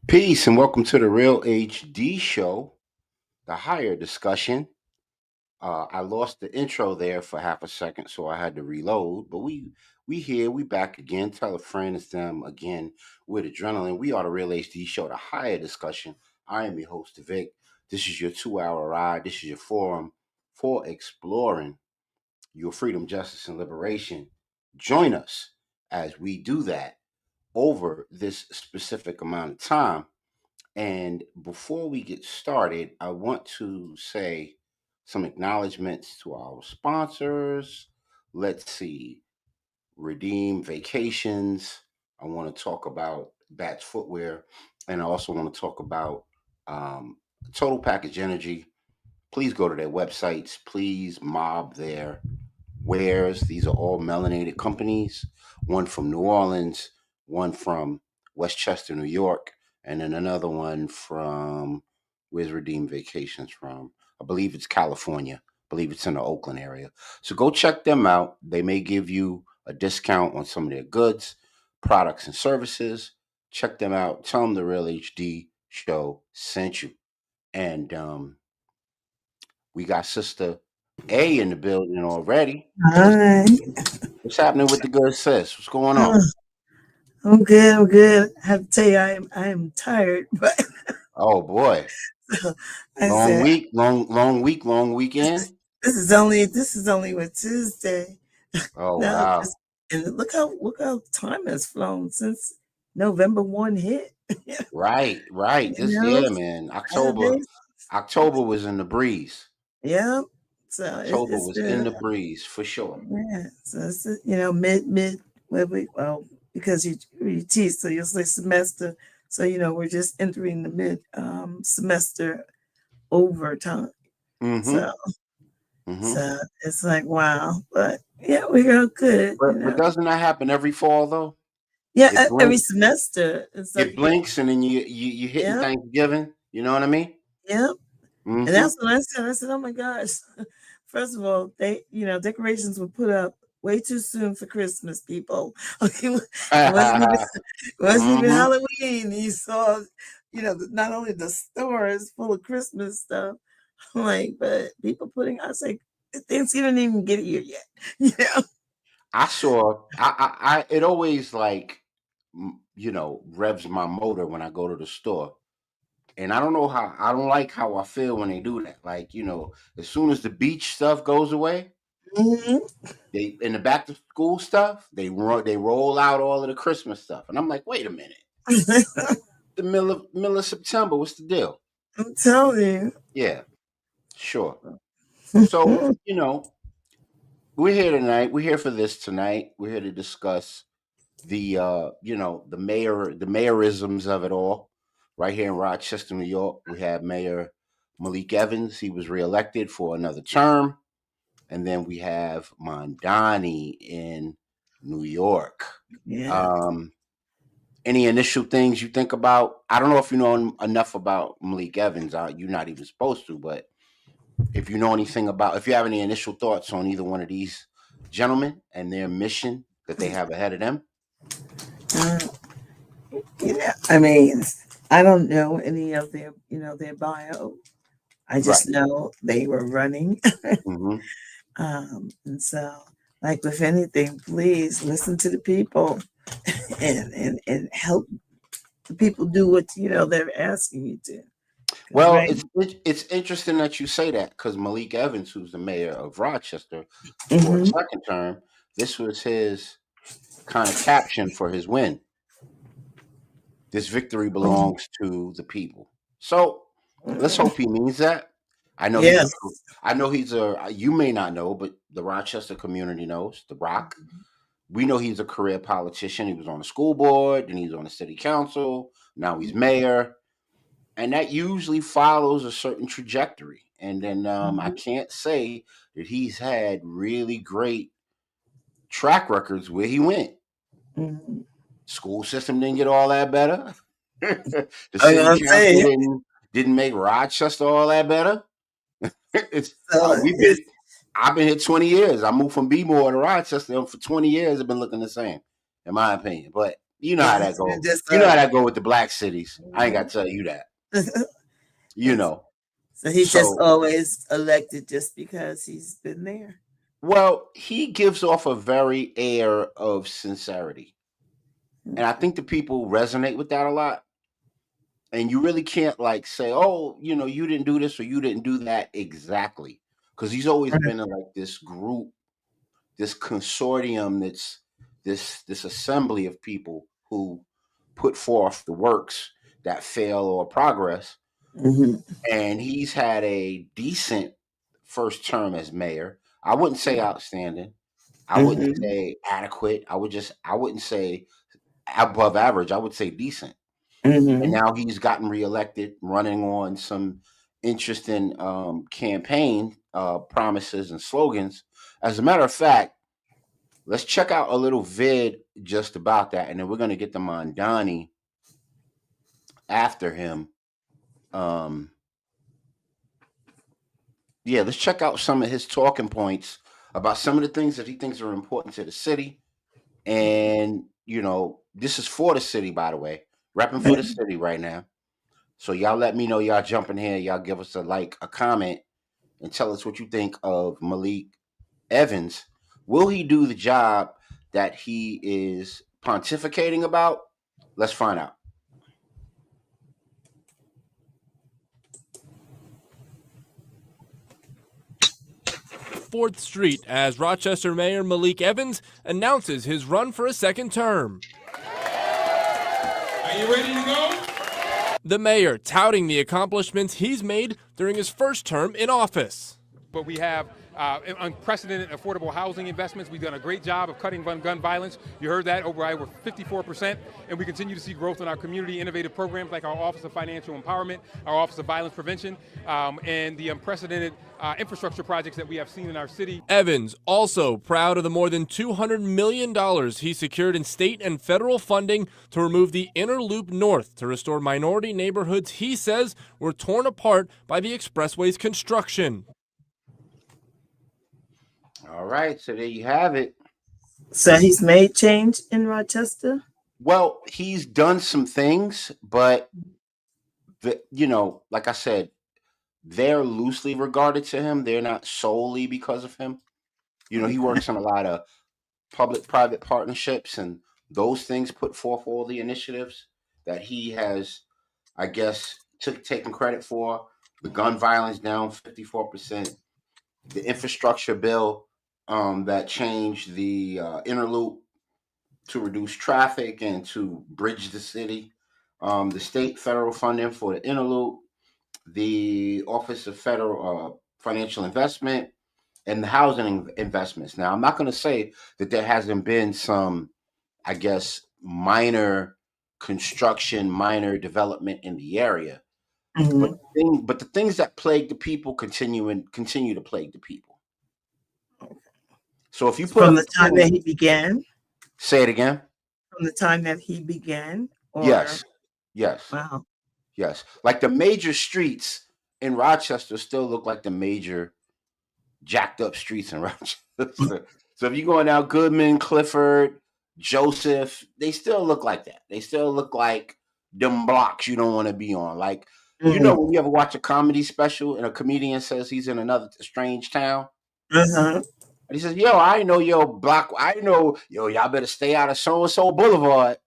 Peace and welcome to the Real HD Show, the higher discussion. I lost the intro there for half a second, so I had to reload. But we here, we back again. Tell a friend it's them again with adrenaline. We are the Real HD Show, the higher discussion. I am your host, Vic. This is your 2 hour ride. This is your forum for exploring your freedom, justice, and liberation. Join us as we do that over this specific amount of time. And before we get started, I want to say some acknowledgments to our sponsors. Let's see, Redeem Vacations. I want to talk about Bats Footwear. And I also want to talk about um, Total Package Energy. Please go to their websites. Please mob their wares. These are all melanated companies, one from New Orleans, one from Westchester, New York, and then another one from where's Redeem Vacations from? I believe it's California. I believe it's in the Oakland area. So go check them out. They may give you a discount on some of their goods, products, and services. Check them out. Tell them the Real HD Show sent you. And we got Sister A in the building already. Hi. What's happening with the good sis? What's going on? Oh, I'm good. I'm good. I have to tell you, I am tired, but Oh boy, I long said week, long week, long weekend. this is only what Tuesday. Oh No, wow, just and look how time has flown since November 1 hit. right, right. You This know, year, man, October, holidays. October was in the breeze. Yeah. So October it's was in been the breeze for sure. yeah. So it's mid well because you teach, so you'll say semester. So we're just entering the mid semester overtime. Mm-hmm. So Mm-hmm. so it's like wow, but yeah, we're all good. But doesn't that happen every fall though? Yeah, It every blinks, semester, and so it you get blinks, and then you hitting yeah, Thanksgiving. You know what I mean? yeah, and Mm-hmm. that's what I said. I said, oh my gosh, first of all, decorations were put up way too soon for Christmas, people. Okay, it wasn't even mm-hmm. Halloween. You saw, not only the stores full of Christmas stuff, like, but people putting. I was like, Thanksgiving didn't even get here yet. You know. I saw. It always like, revs my motor when I go to the store, and I don't know how. I don't like how I feel when they do that. Like, as soon as the beach stuff goes away, Mhm. they in the back to school stuff, they roll out all of the Christmas stuff, and I'm like, wait a minute, the middle of September, what's the deal? I'm telling Yeah, sure. So you. we're here tonight. We're here for this tonight. We're here to discuss the the mayorisms of it all. Right here in Rochester, New York, we have Mayor Malik Evans. He was reelected for another term. And then we have Mondani in New York. Yeah. Um, any initial things you think about? I don't know if you know enough about Malik Evans. You're not even supposed to, but if you know anything about, if you have any initial thoughts on either one of these gentlemen and their mission that they have ahead of them. Uh, I mean, I don't know any of their bio. I Right. just know they were running. Hmm. And so, like with anything, please listen to the people and help the people do what they're asking you to. Because Well, right. it's interesting that you say that because Malik Evans, who's the mayor of Rochester for a Hmm. second term, this was his kind of caption for his win. This victory belongs to the people. So let's hope he means that. I know he's a. Yes. I know he's a. You may not know, but the Rochester community knows. The Rock. We know he's a career politician. He was on the school board, then he's on the city council. Now he's mayor, and that usually follows a certain trajectory. And then I can't say that he's had really great track records where he went. Mhm. School system didn't get all that better. The I'm city gonna council say it. didn't make Rochester all that better. It's So we've been. I've been here 20 years. I moved from Bmore to Rochester, and for 20 years, I've been looking the same, in my opinion. But You know how Yeah, that he's been go. just You know how that go with the black cities. I ain't got mhm. to tell you that. You It's- know. so he's just So, always elected just because he's been there. well, he gives off a very air of sincerity, and I think the people resonate with that a lot. And you really can't like say, "Oh, you didn't do this or you didn't do that exactly," because he's always Right. been in like this group, this consortium, that's this assembly of people who put forth the works that fail or progress. Mhm. And he's had a decent first term as mayor. I wouldn't say outstanding. I wouldn't Mhm. say adequate. I wouldn't say above average. I would say decent. And Mhm. now he's gotten reelected, running on some interesting campaign promises and slogans. As a matter of fact, let's check out a little vid just about that, and then we're going to get to Mondani after him. Um, yeah, let's check out some of his talking points about some of the things that he thinks are important to the city. And, this is for the city, by the way, repping for the Right. city right now. So y'all let me know y'all jump in here. Y'all give us a like, a comment, and tell us what you think of Malik Evans. Will he do the job that he is pontificating about? Let's find out. 4th Street as Rochester Mayor Malik Evans announces his run for a second term. Are you ready to go? The mayor touting the accomplishments he's made during his first term in office. But we have unprecedented affordable housing investments. We've done a great job of cutting gun violence. You heard that, over 54%. And we continue to see growth in our community innovative programs like our Office of Financial Empowerment, our Office of Violence Prevention, and the unprecedented infrastructure projects that we have seen in our city. Evans also proud of the more than $200 million he secured in state and federal funding to remove the Inner Loop North to restore minority neighborhoods he says were torn apart by the expressway's construction. All right, so there you have it. So he's made change in Rochester. Well, he's done some things, but like I said, they're loosely regarded to him. They're not solely because of him. He Okay. works on a lot of public-private partnerships, and those things put forth all the initiatives that he has, I guess, taken credit for. The gun violence down 54%. The infrastructure bill that changed the inner loop to reduce traffic and to bridge the city. The state federal funding for the inner loop, the Office of Federal Financial Investment, and the housing investments. Now, I'm not going to say that there hasn't been some, I guess, minor construction, minor development in the area, but Mhm. the things that plague the people continue to plague the people. So if you put From up the a time that tent, he began, say it again. from the time that he began, or Yes, yes, wow. yes. Like the major streets in Rochester still look like the major jacked up streets in Rochester. So if you're going out Goodman, Clifford, Joseph, they still look like that. They still look like them blocks you don't want to be on. Like, Mm. when you ever watch a comedy special and a comedian says he's in another strange town, Uh-huh. and he says, "Yo, I know your block. I know, yo, y'all better stay out of so and so Boulevard."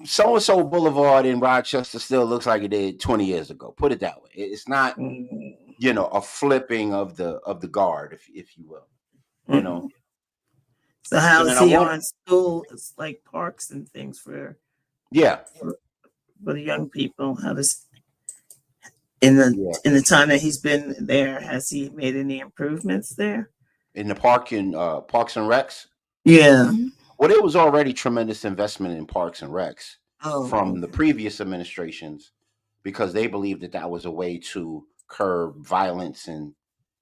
So and so Boulevard in Rochester still looks like it did 20 years ago. Put it that way. It's not, Mm. a flipping of the guard, if you will. You know. Mm. So So how then is I he want, on school? It's like parks and things yeah, for, for the young people. How does yeah, in the time that he's been there, has he made any improvements there? in the Parks and Recs. Yeah. Well, there was already tremendous investment in Parks and Recs Oh, from the previous administrations because they believed that that was a way to curb violence and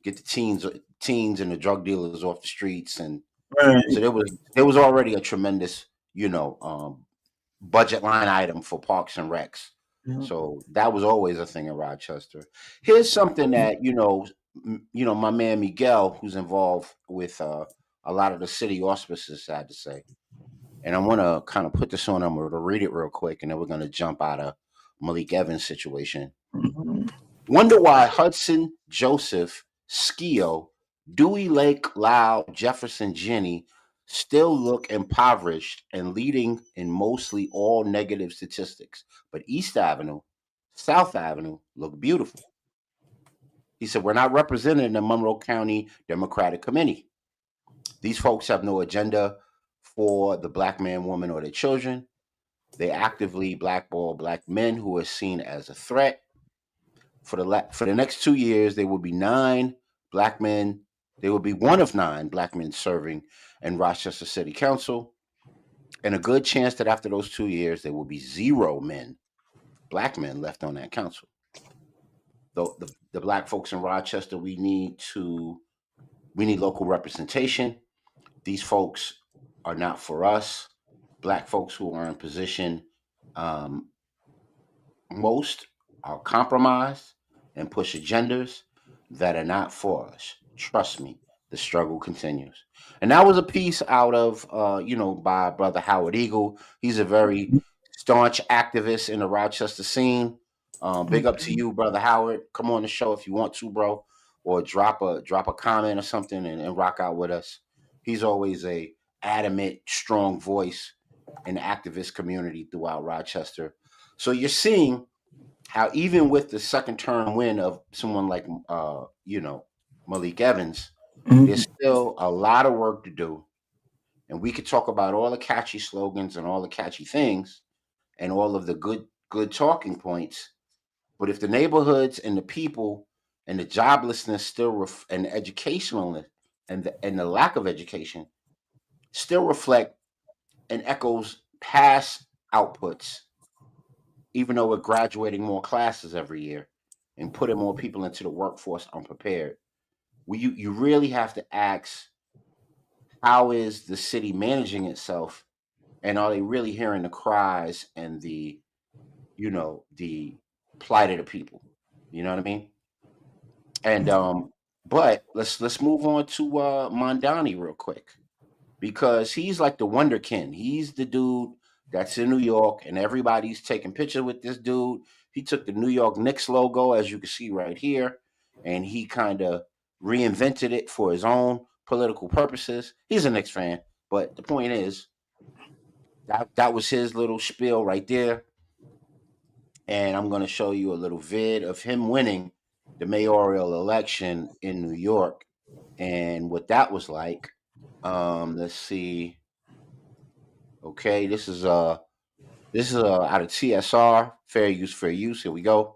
get the teens and the drug dealers off the streets. And so right. there was already a tremendous, budget line item for Parks and Recs. So that was always a thing in Rochester. Here's something that my man Miguel, who's involved with a lot of the city auspices, had to say. and I want to kind of put this on. I'm going to read it real quick, and then we're going to jump out of Malik Evans' situation. Mhm. Wonder why Hudson, Joseph, Skio, Dewey Lake, Lau, Jefferson, Jenny still look impoverished and leading in mostly all negative statistics, but East Avenue, South Avenue look beautiful. He said, we're not represented in the Monroe County Democratic Committee. These folks have no agenda for the black man, woman, or their children. They actively blackball black men who are seen as a threat. For the next 2 years, there will be 9 black men. There will be one of 9 black men serving in Rochester City Council, and a good chance that after those 2 years, there will be 0 black men left on that council. The black folks in Rochester, we need local representation. These folks are not for us. Black folks who are in position, um, most are compromised and push agendas that are not for us. Trust me, the struggle continues. And that was a piece out of, by Brother Howard Eagle. He's a very staunch activist in the Rochester scene. Big up to you, Brother Howard. Come on the show if you want to, bro, or drop a comment or something and rock out with us. He's always a adamant, strong voice in the activist community throughout Rochester. So you're seeing how even with the second term win of someone like Malik Evans, there's Mhm. still a lot of work to do. And we could talk about all the catchy slogans and all the catchy things and all of the good talking points. But if the neighborhoods and the people and the joblessness still and the educational and the lack of education still reflect and echoes past outputs, even though we're graduating more classes every year and putting more people into the workforce unprepared. You really have to ask, how is the city managing itself, and are they really hearing the cries and the plight of the people? You know what I mean? And but let's move on to Mondani real quick, because he's like the wonderkin. He's the dude that's in New York, and everybody's taking pictures with this dude. He took the New York Knicks logo, as you can see right here, and he kind of reinvented it for his own political purposes. He's a Knicks fan, but the point is that was his little spiel right there. And I'm going to show you a little vid of him winning the mayoral election in New York and what that was like. Let's see. Okay, this is out of TSR, fair use, fair use. Here we go.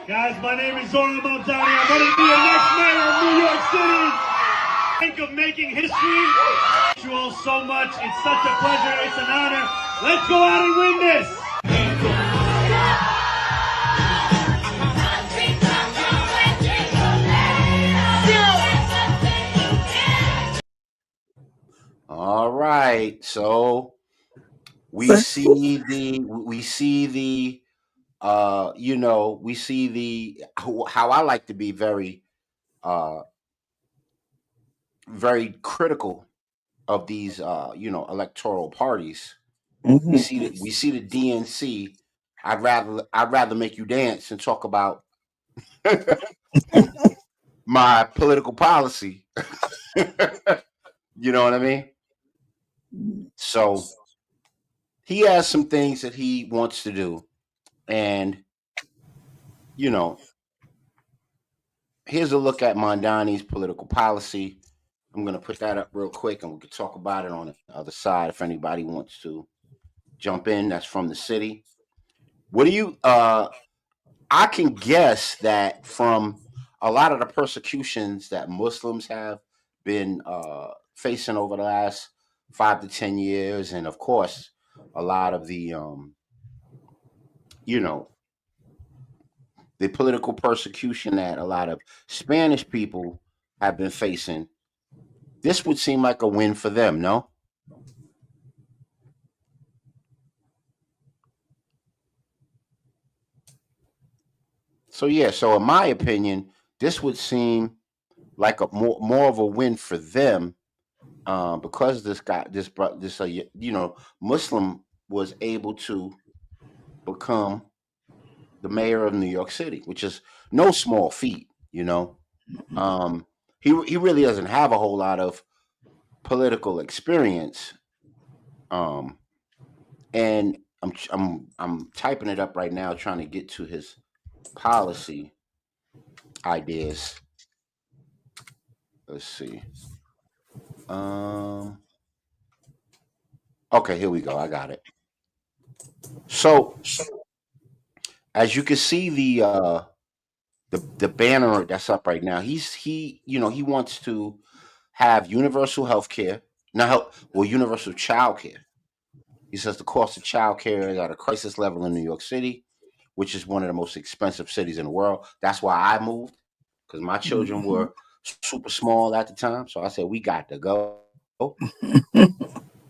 Guys, my name is Zoran Montani. I'm going to be your next mayor of New York City. Think of making history. Thank you all so much. It's such a pleasure. It's an honor. Let's go out and win this. All right, so we But see the we see the how I like to be uh very critical of these electoral parties. We mhm. see the DNC. I'd rather make you dance and talk about my political policy. You know what I mean? So he has some things that he wants to do, and you know, here's a look at Mondani's political policy. I'm gonna put that up real quick, and we can talk about it on the other side if anybody wants to jump in. That's from the city. What do you? I can guess that from a lot of the persecutions that Muslims have been facing over the last 5 to 10 years, and of course, a lot of you know, the political persecution that a lot of Spanish people have been facing, this would seem like a win for them, no? So yeah, so in my opinion, this would seem like a more of a win for them, because this guy, Muslim was able to become the mayor of New York City, which is no small feat. Um, he really doesn't have a whole lot of political experience, um, and I'm typing it up right now, trying to get to his policy ideas. Let's see. Um, okay, here we go. I got it. So as you can see, the banner that's up right now, he wants to have universal health care, universal child care. He says the cost of child care is at a crisis level in New York City, which is one of the most expensive cities in the world. That's why I moved, because my children Mhm. were super small at the time. So I said, we got to go,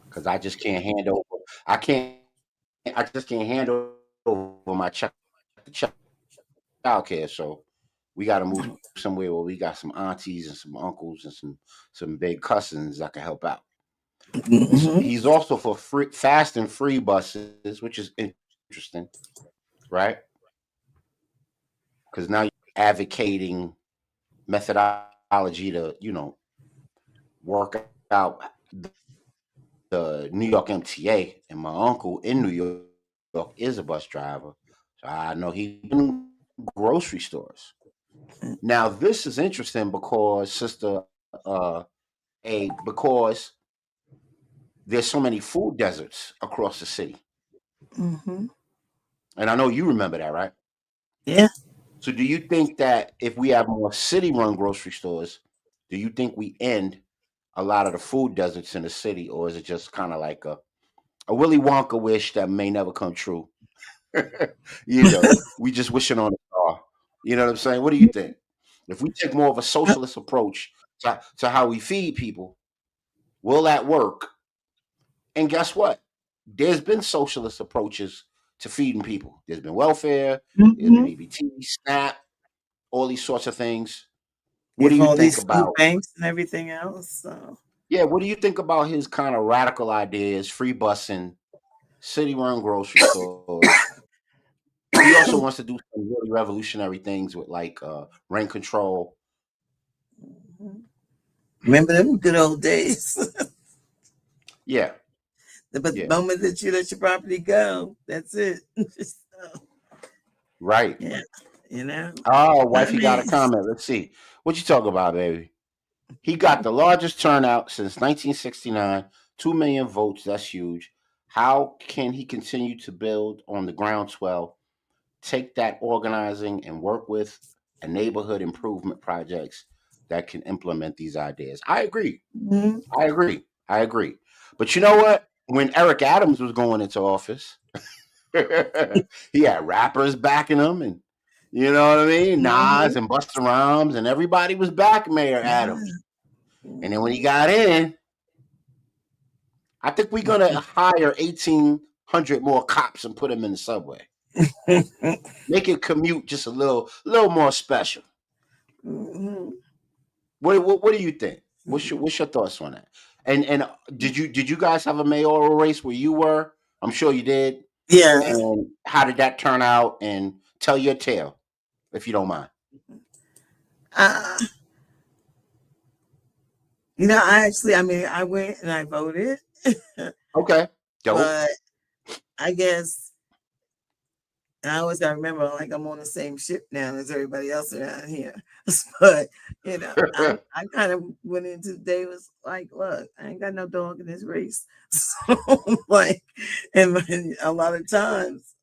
because I just can't handle. I can't. I just can't handle my child care. So we got to move somewhere where we got some aunties and some uncles and some big cousins that can help out. Mhm. He's also for free, fast and free buses, which is interesting, right? Because now you're advocating methodology to, work out the New York MTA. And my uncle in New York is a bus driver. So I know he in grocery stores. Now, this is interesting because, Sister because there's so many food deserts across the city. Mhm. And I know you remember that, right? Yeah. So do you think that if we have more city-run grocery stores, do you think we end a lot of the food deserts in the city, or is it just kind of like a Willy Wonka wish that may never come true? We just wishing on a star. You know what I'm saying? What do you think? If we take more of a socialist approach to how we feed people, will that work? And guess what? There's been socialist approaches to feeding people. There's been welfare, there's been Mhm. EBT, SNAP, all these sorts of things. You What do have you all think these food about? banks and everything else. So. Yeah, what do you think about his kind of radical ideas, free busing, city-run grocery stores? He also wants to do some really revolutionary things with like rent control. Mhm. Remember them good old days. Yeah, But the yeah, moment that you let your property go, that's it. So, right. yeah, you know. Oh, I wifey got mean, a comment. Let's see. What you talking about, baby? He got the largest turnout since 1969, 2 million votes. That's huge. How can he continue to build on the groundswell, take that organizing and work with a neighborhood improvement projects that can implement these ideas? I agree. mhm. I agree. I agree. But you know what? When Eric Adams was going into office, he had rappers backing him, and you know what I mean? Mhm. Nas and Busta Rhymes, and everybody was backing Mayor Adams. Yeah. And then when he got in, I think we're gonna hire 1,800 more cops and put them in the subway. Make it commute just a little more special. Mhm. What do you think? What's your thoughts on that? And did you guys have a mayoral race where you were? I'm sure you did. Yeah. And how did that turn out? And tell your tale, if you don't mind. Uh, I mean, I went and I voted, Okay, dope. but I guess, and I always gotta remember, like I'm on the same ship now as everybody else around here. But I kind of went into the day was like, look, I ain't got no dog in this race, so like, and a lot of times,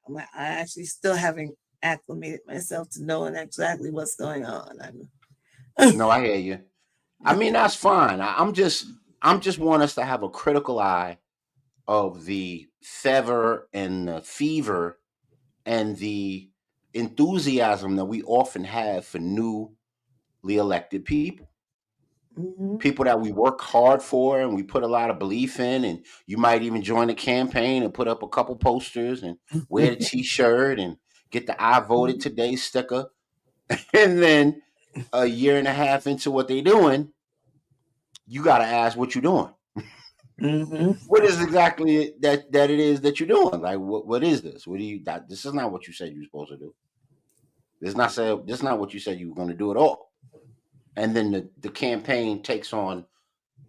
I'm like, I actually still haven't acclimated myself to knowing exactly what's going on. No, I hear you. I mean, that's fine. I'm just want us to have a critical eye of the fever and the fever and the enthusiasm that we often have for new elected people. Mm-hmm. People that we work hard for and we put a lot of belief in, and you might even join a campaign and put up a couple posters and wear the t-shirt and get the I voted today sticker. And then a year and a half into what they're doing, you got to ask what you're doing. Mm-hmm. What is exactly that it is that you're doing? Like, what is this? What do you? This is not what you said you were supposed to do. This is not what you said you were going to do at all. And then the campaign takes on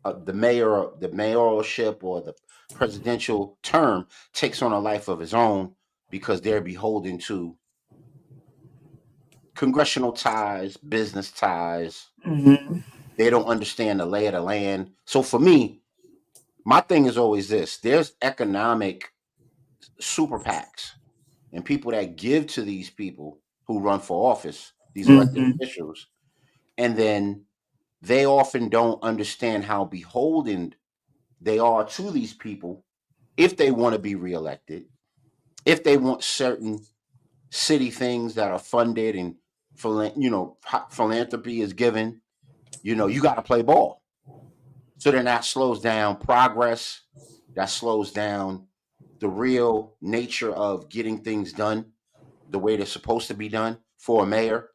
the mayoralship or the presidential term takes on a life of its own because they're beholden to congressional ties, business ties. Mm-hmm. They don't understand the lay of the land. So for me, my thing is always this: there's economic super PACs and people that give to these people who run for office, these elected Mm-hmm. officials, and then they often don't understand how beholden they are to these people if they want to be reelected, if they want certain city things that are funded and philanthropy is given, you got to play ball. So then that slows down progress, that slows down the real nature of getting things done the way they're supposed to be done for a mayor.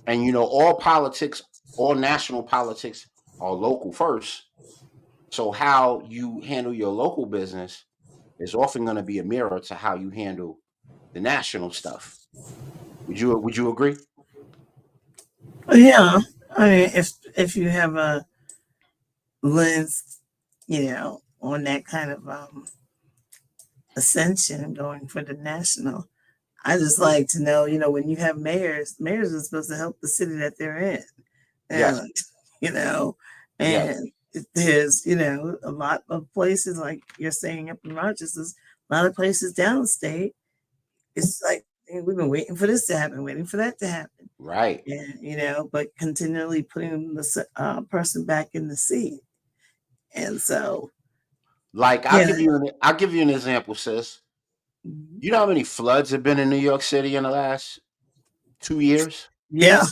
And all politics, all national politics are local first. So how you handle your local business is often going to be a mirror to how you handle the national stuff. Would you agree? Yeah, I mean, if you have a lens, on that kind of ascension going for the national, I just like to know, when you have mayors are supposed to help the city that they're in, Yes. and you know, Yes. and there's a lot of places like you're saying up in Rochester, a lot of places downstate. It's like we've been waiting for this to happen, waiting for that to happen. Right. And but continually putting the person back in the seat, and so Like yeah, I'll give you an example, sis. mhm, You know how many floods have been in New York City in the last 2 years? yeah,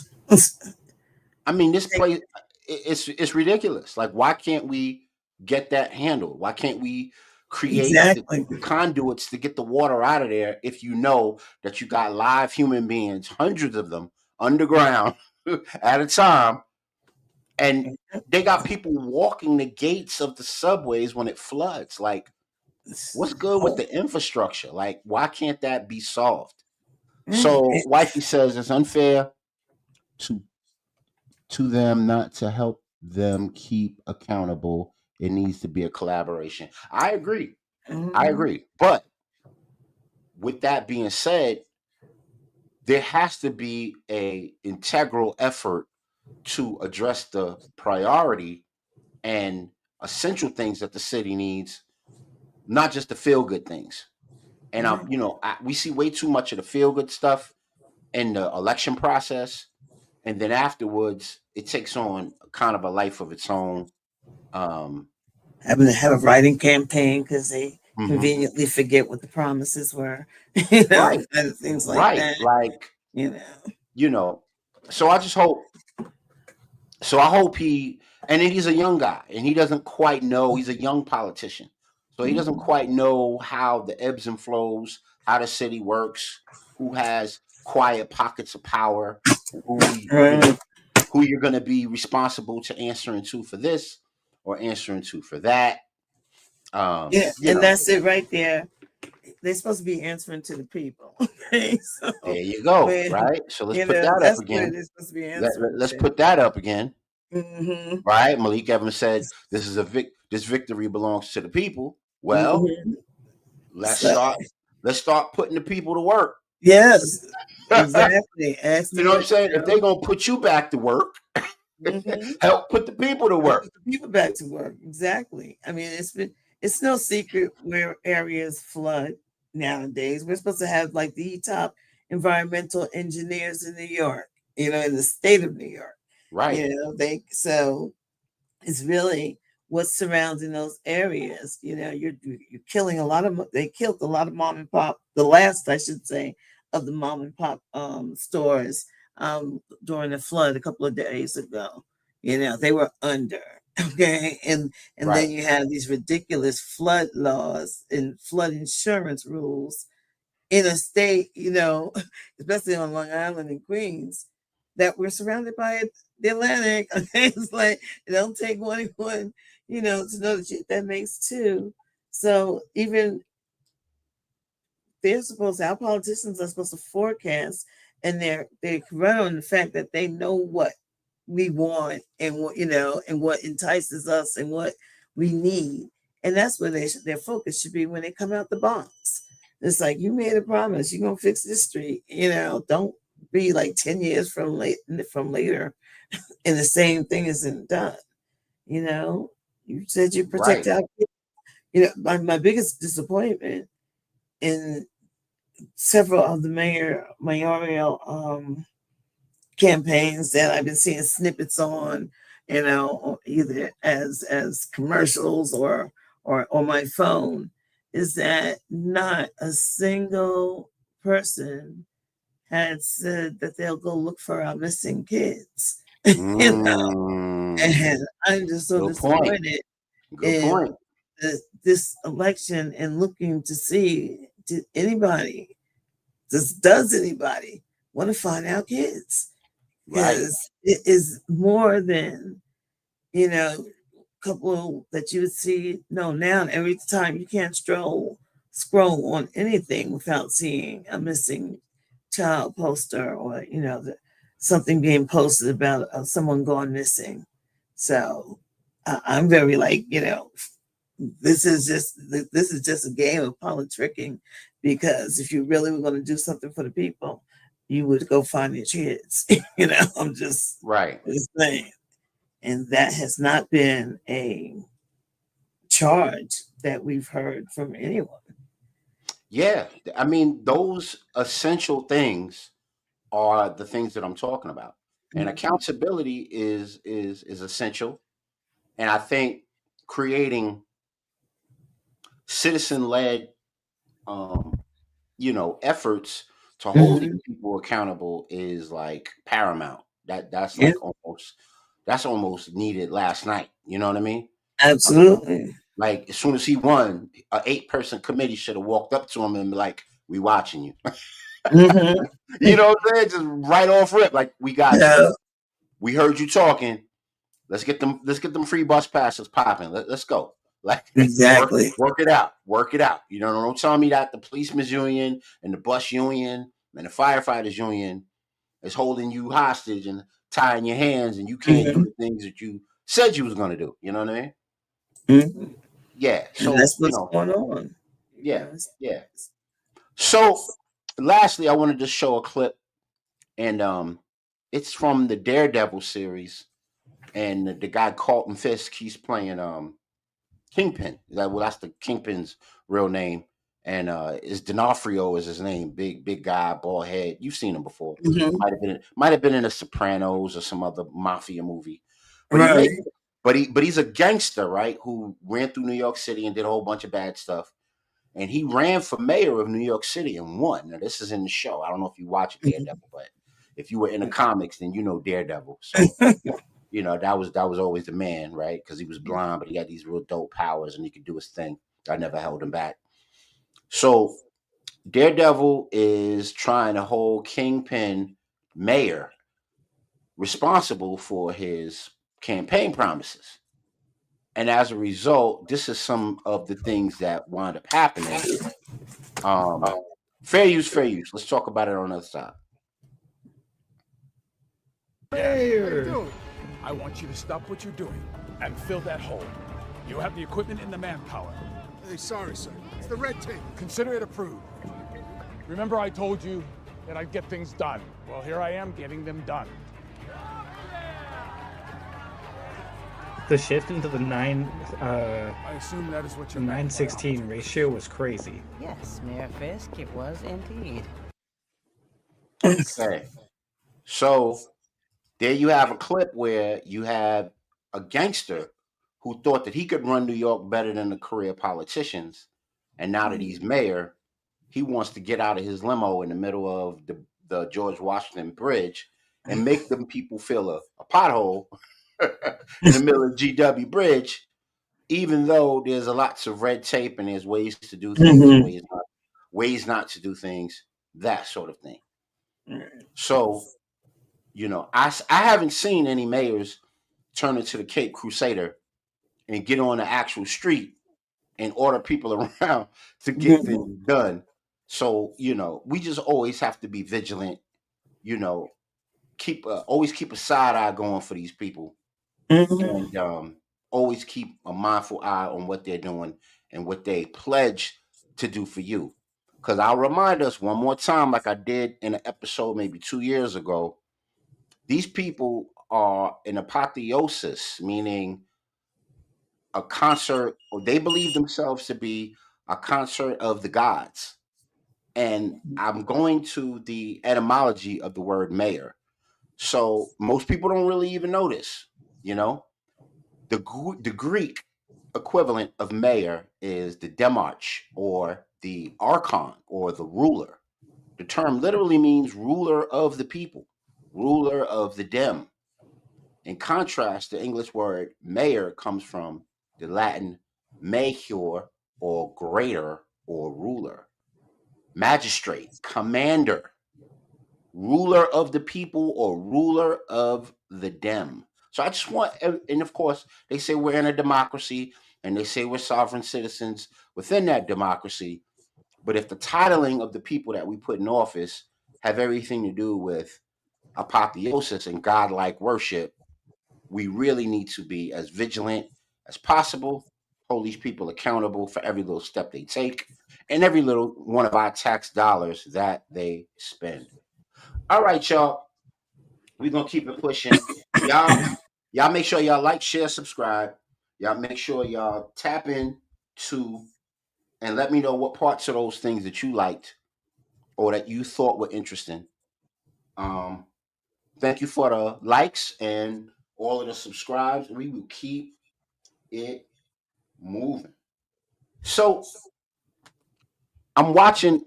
I mean, this place it's ridiculous. Like, why can't we get that handled? Why can't we create exactly, the conduits to get the water out of there if you know that you got live human beings, hundreds of them underground at a time, and they got people walking the gates of the subways when it floods. Like, what's good with oh, the infrastructure? Like, why can't that be solved? right. So, wifey says it's unfair to them not to help them keep accountable. It needs to be a collaboration. I agree. I Mhm, agree. But with that being said, there has to be a integral effort to address the priority and essential things that the city needs, not just the feel good things. And right. we see way too much of the feel good stuff in the election process, and then afterwards it takes on kind of a life of its own. Um, Having to have a writing campaign because they mhm. conveniently forget what the promises were, Right, and things like right. that. Like, You know. you know, so I just hope, so I hope and then he's a young guy and he doesn't quite know, he's a young politician. So he doesn't Mhm. quite know how the ebbs and flows, how the city works, who has quiet pockets of power, and Right. who you're going to be responsible to answering to for this or answering to for that. Yeah, and that's it right there. They're supposed to be answering to the people. Okay, There so you go. when Right. So let's put that up that's where again. they're supposed to be answering Let's to. put that up again. Mm-hmm. Right. Malik Evans said, this victory belongs to the people. Well, Mm-hmm. let's So start, putting the people to work. yes, You exactly. Ask know me, what I'm saying? If they're going to put you back to work, mm-hmm. help put the people to Put work. the people back to work. Exactly. I mean, it's no secret where areas flood nowadays. We're supposed to have like the top environmental engineers in New York, in the state of New York. Right. So it's really what's surrounding those areas. You're killing a lot of. They killed a lot of mom and pop. The last, I should say, of the mom and pop stores during the flood a couple of days ago. They were under. Okay. And then Right. you have these ridiculous flood laws and flood insurance rules in a state, especially on Long Island and Queens, that we're surrounded by the Atlantic. It's like it don't take one, to know that makes two. So even our politicians are supposed to forecast, and they run on the fact that they know what we want and what and what entices us and what we need, and that's where their focus should be when they come out the box. It's like, you made a promise, you're gonna fix this street. Don't be like 10 years from later, and the same thing isn't done. You said you protect Right. our kids. My biggest disappointment in several of the mayoral campaigns that I've been seeing snippets on, either as commercials or on my phone, is that not a single person had said that they'll go look for our missing kids. Mm, And I'm just so good point. disappointed Good in point. this election and looking to see, does anybody want to find our kids? Right. Because it is more than, couple that you would see. No, now every time you can't scroll on anything without seeing a missing child poster, or something being posted about someone going missing. So I'm very this is just a game of politicking, because if you really were going to do something for the people, you would go find your kids. I'm just Right. saying. And that has not been a charge that we've heard from anyone. Yeah. I mean, those essential things are the things that I'm talking about. And accountability is essential. And I think creating citizen-led efforts to hold these Mm-hmm. people accountable is like paramount. That's Yeah, like almost needed last night. You know what I mean? absolutely. Like, as soon as he won, a 8-person committee should have walked up to him and be like, "We watching you." Mm-hmm. You know what I'm saying? Just right off rip, like, "We got you. Yeah, We heard you talking. Let's get them. Let's get them free bus passes popping. Let's go. Like, exactly. work it out. Work it out. Don't tell me that the policemen's union and the bus union and the firefighters union is holding you hostage and tying your hands, and you can't do Mm-hmm. the things that you said you was gonna do. You know what I mean? Mm-hmm. Yeah. And So that's what's going on. yeah, yeah. So lastly, I wanted to show a clip, and it's from the Daredevil series, and the guy Carlton Fisk, he's playing Kingpin. That's the Kingpin's real name, and is D'Onofrio is his name. Big guy, bald head. You've seen him before. Mm-hmm. Might have been in The Sopranos or some other mafia movie, but Right. he's a gangster, right? Who ran through New York City and did a whole bunch of bad stuff. And he ran for mayor of New York City and won. Now, this is in the show. I don't know if you watch Daredevil, but if you were in the comics, then you know Daredevil. So that was always the man, right? Because he was blind, but he had these real dope powers, and he could do his thing. I never held him back. So Daredevil is trying to hold Kingpin mayor responsible for his campaign promises. And as a result, this is some of the things that wind up happening. Fair use, fair use. Let's talk about it on the other side. Mayor! I want you to stop what you're doing and fill that hole. You have the equipment and the manpower. Hey, sorry, sir. It's the red tape. Consider it approved. Remember I told you that I'd get things done? Well, here I am getting them done. The shift into the I assume that is what you're 9:16 ratio was crazy. Yes, Mayor Fisk, it was indeed. Okay. So there you have a clip where you have a gangster who thought that he could run New York better than the career politicians. And now that he's mayor, he wants to get out of his limo in the middle of the George Washington Bridge and make them people fill a pothole in the middle of GW Bridge, even though there's a lots of red tape and there's ways to do things and ways not to do things, that sort of thing. So, I haven't seen any mayors turn into the Cape Crusader and get on the actual street and order people around to get things done. So, we just always have to be vigilant, always keep a side eye going for these people, and always keep a mindful eye on what they're doing and what they pledge to do for you. Because I'll remind us one more time, like I did in an episode maybe 2 years ago, these people are an apotheosis, meaning a concert, or they believe themselves to be a concert of the gods. And I'm going to the etymology of the word mayor. So most people don't really even know this, The Greek equivalent of mayor is the demarch or the archon or the ruler. The term literally means ruler of the people, ruler of the dem. In contrast, the English word mayor comes from the Latin major, or greater, or ruler, magistrate, commander, ruler of the people, or ruler of the dem. So I just want, and of course, they say we're in a democracy and they say we're sovereign citizens within that democracy. But if the titling of the people that we put in office have everything to do with apotheosis and godlike worship, we really need to be as vigilant as possible, hold these people accountable for every little step they take and every little one of our tax dollars that they spend. All right, y'all. We're gonna keep it pushing. Y'all make sure y'all like, share, subscribe. Y'all make sure y'all tap in to and let me know what parts of those things that you liked or that you thought were interesting. Thank you for the likes and all of the subscribes. We will keep it moving. So I'm watching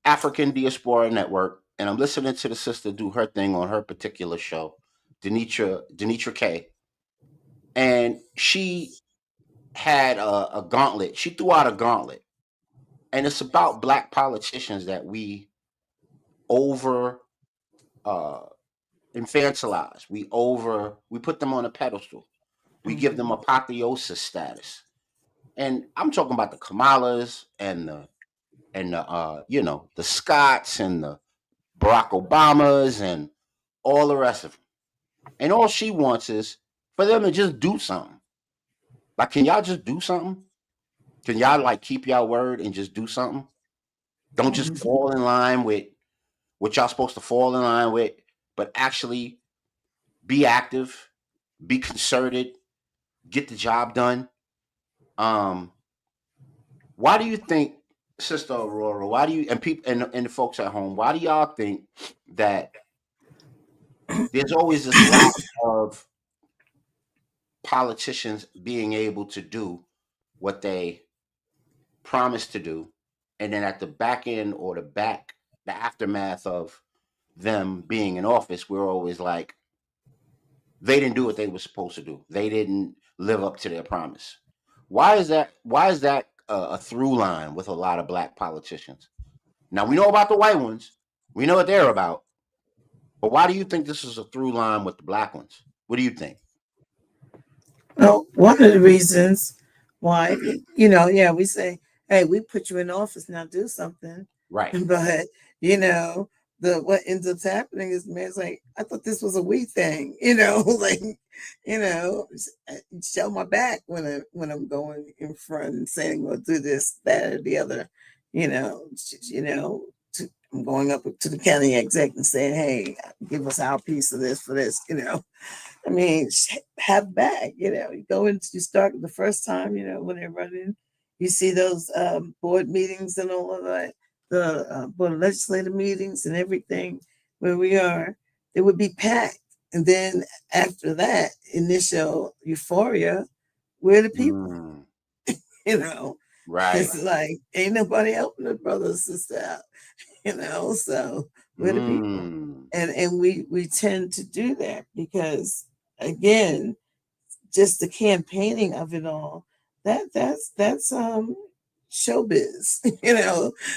African Diaspora Network and I'm listening to the sister do her thing on her particular show, Denitra K. And she had a gauntlet. She threw out a gauntlet. And it's about black politicians that we over infantilize. We put them on a pedestal. We give them apotheosis status. And I'm talking about the Kamalas and the the Scotts and the Barack Obamas and all the rest of them. And all she wants is for them to just do something. Like, can y'all just do something? Can y'all keep y'all word and just do something? Don't just fall in line with what y'all supposed to fall in line with, but actually be active, be concerted, get the job done. Why do you think, Sister Aurora? Why do you and people and the folks at home? Why do y'all think that there's always this lack of politicians being able to do what they promise to do, and then at the back end or the aftermath of them being in office, we're always like, they didn't do what they were supposed to do. They didn't live up to their promise. Why is that? Why is that a through line with a lot of black politicians? Now we know about the white ones. We know what they're about. But why do you think this is a through line with the black ones? What do you think? Well, one of the reasons why, we say, hey, we put you in office, now do something. Right. But, what ends up happening is the man's like, I thought this was a we thing, show my back when I'm going in front and saying, well, do this, that, or the other, I'm going up to the county exec and saying, hey, give us our piece of this for this, I mean, have back, you go into, you start the first time, when they're running, you see those board meetings and all of that, the board of legislative meetings and everything where we are, it would be packed. And then after that initial euphoria, where the people, right. It's like, ain't nobody helping the brother or sister out, so where the people? and we tend to do that because, again, just the campaigning of it all, that's showbiz,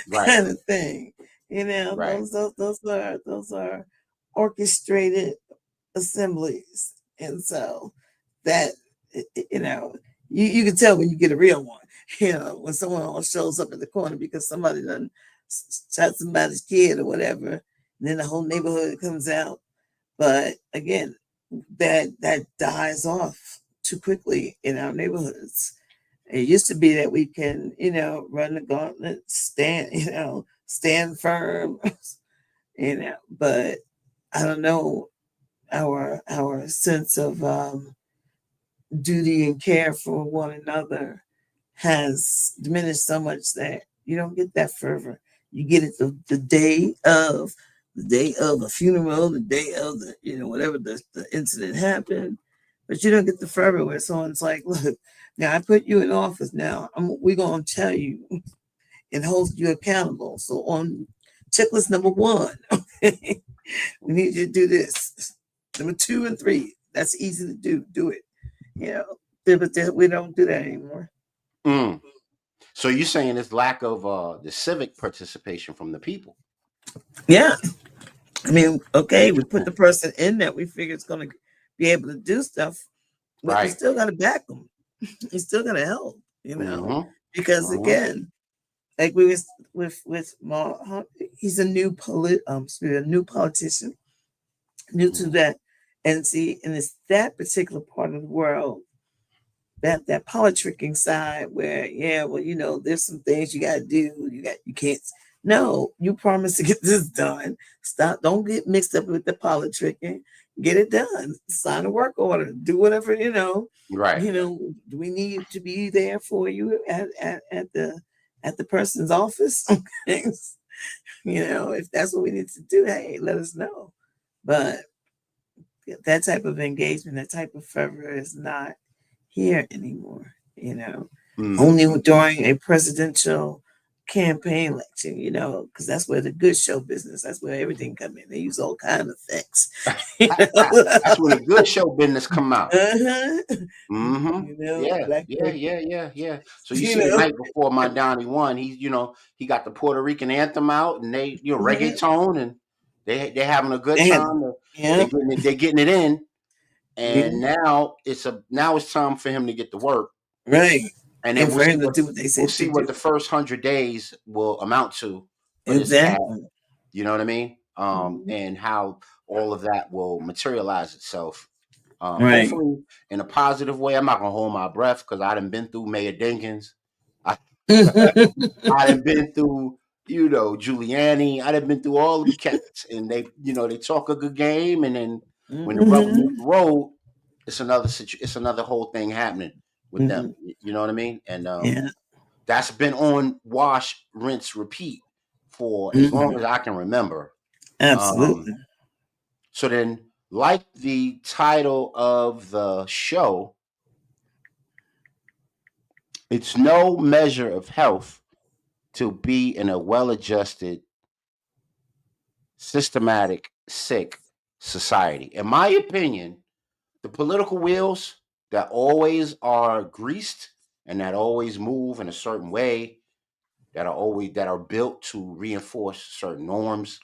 Right. kind of thing. Right. Those are orchestrated assemblies, and so that you know you can tell when you get a real one. When someone else shows up in the corner because somebody done shot somebody's kid or whatever, and then the whole neighborhood comes out. But again, that dies off too quickly in our neighborhoods. It used to be that we can, run the gauntlet, stand firm, but I don't know, our sense of duty and care for one another has diminished so much that you don't get that fervor. You get it the day of a funeral, the day of whatever the incident happened, but you don't get the fervor where someone's like, look, now I put you in office. Now we're gonna tell you and hold you accountable. So on checklist number 1, we need you to do this. Number 2 and 3, that's easy to do. Do it. But we don't do that anymore. So you're saying it's lack of the civic participation from the people? Yeah. I mean, okay, we put the person in that we figure it's going to be able to do stuff, but you still got to back them. You still got to help, because again, like we was with he's a new politician, new to that, and see, and it's that particular part of the world, that politicking side where, there's some things you got to do. You can't. No, you promised to get this done. Stop. Don't get mixed up with the politicking. Get it done. Sign a work order. Do whatever, Right. We need to be there for you at the person's office. If that's what we need to do, hey, let us know. But that type of engagement, that type of fervor is not here anymore. Only during a presidential campaign election, because that's where the good show business, that's where everything come in. They use all kind of things. That's when the good show business come out. Yeah. So you see, the night before my Donnie won, he got the Puerto Rican anthem out, and they reggaeton, and they having a good time. They're getting it in, and now it's time for him to get to work. Right. And then we'll see what the first 100 days will amount to. Exactly. You know what I mean? And how all of that will materialize itself. Hopefully in a positive way. I'm not gonna hold my breath because I done been through Mayor Dinkins. I done been through, Giuliani. I done been through all of the cats, and they talk a good game, and then when the rubber meets the road, it's another whole thing happening with them. You know what I mean? And that's been on wash, rinse, repeat for as long as I can remember. Absolutely. So then, like the title of the show, it's no measure of health to be in a well-adjusted, systematic, sick society. In my opinion, the political wheels that always are greased and that always move in a certain way, that are built to reinforce certain norms,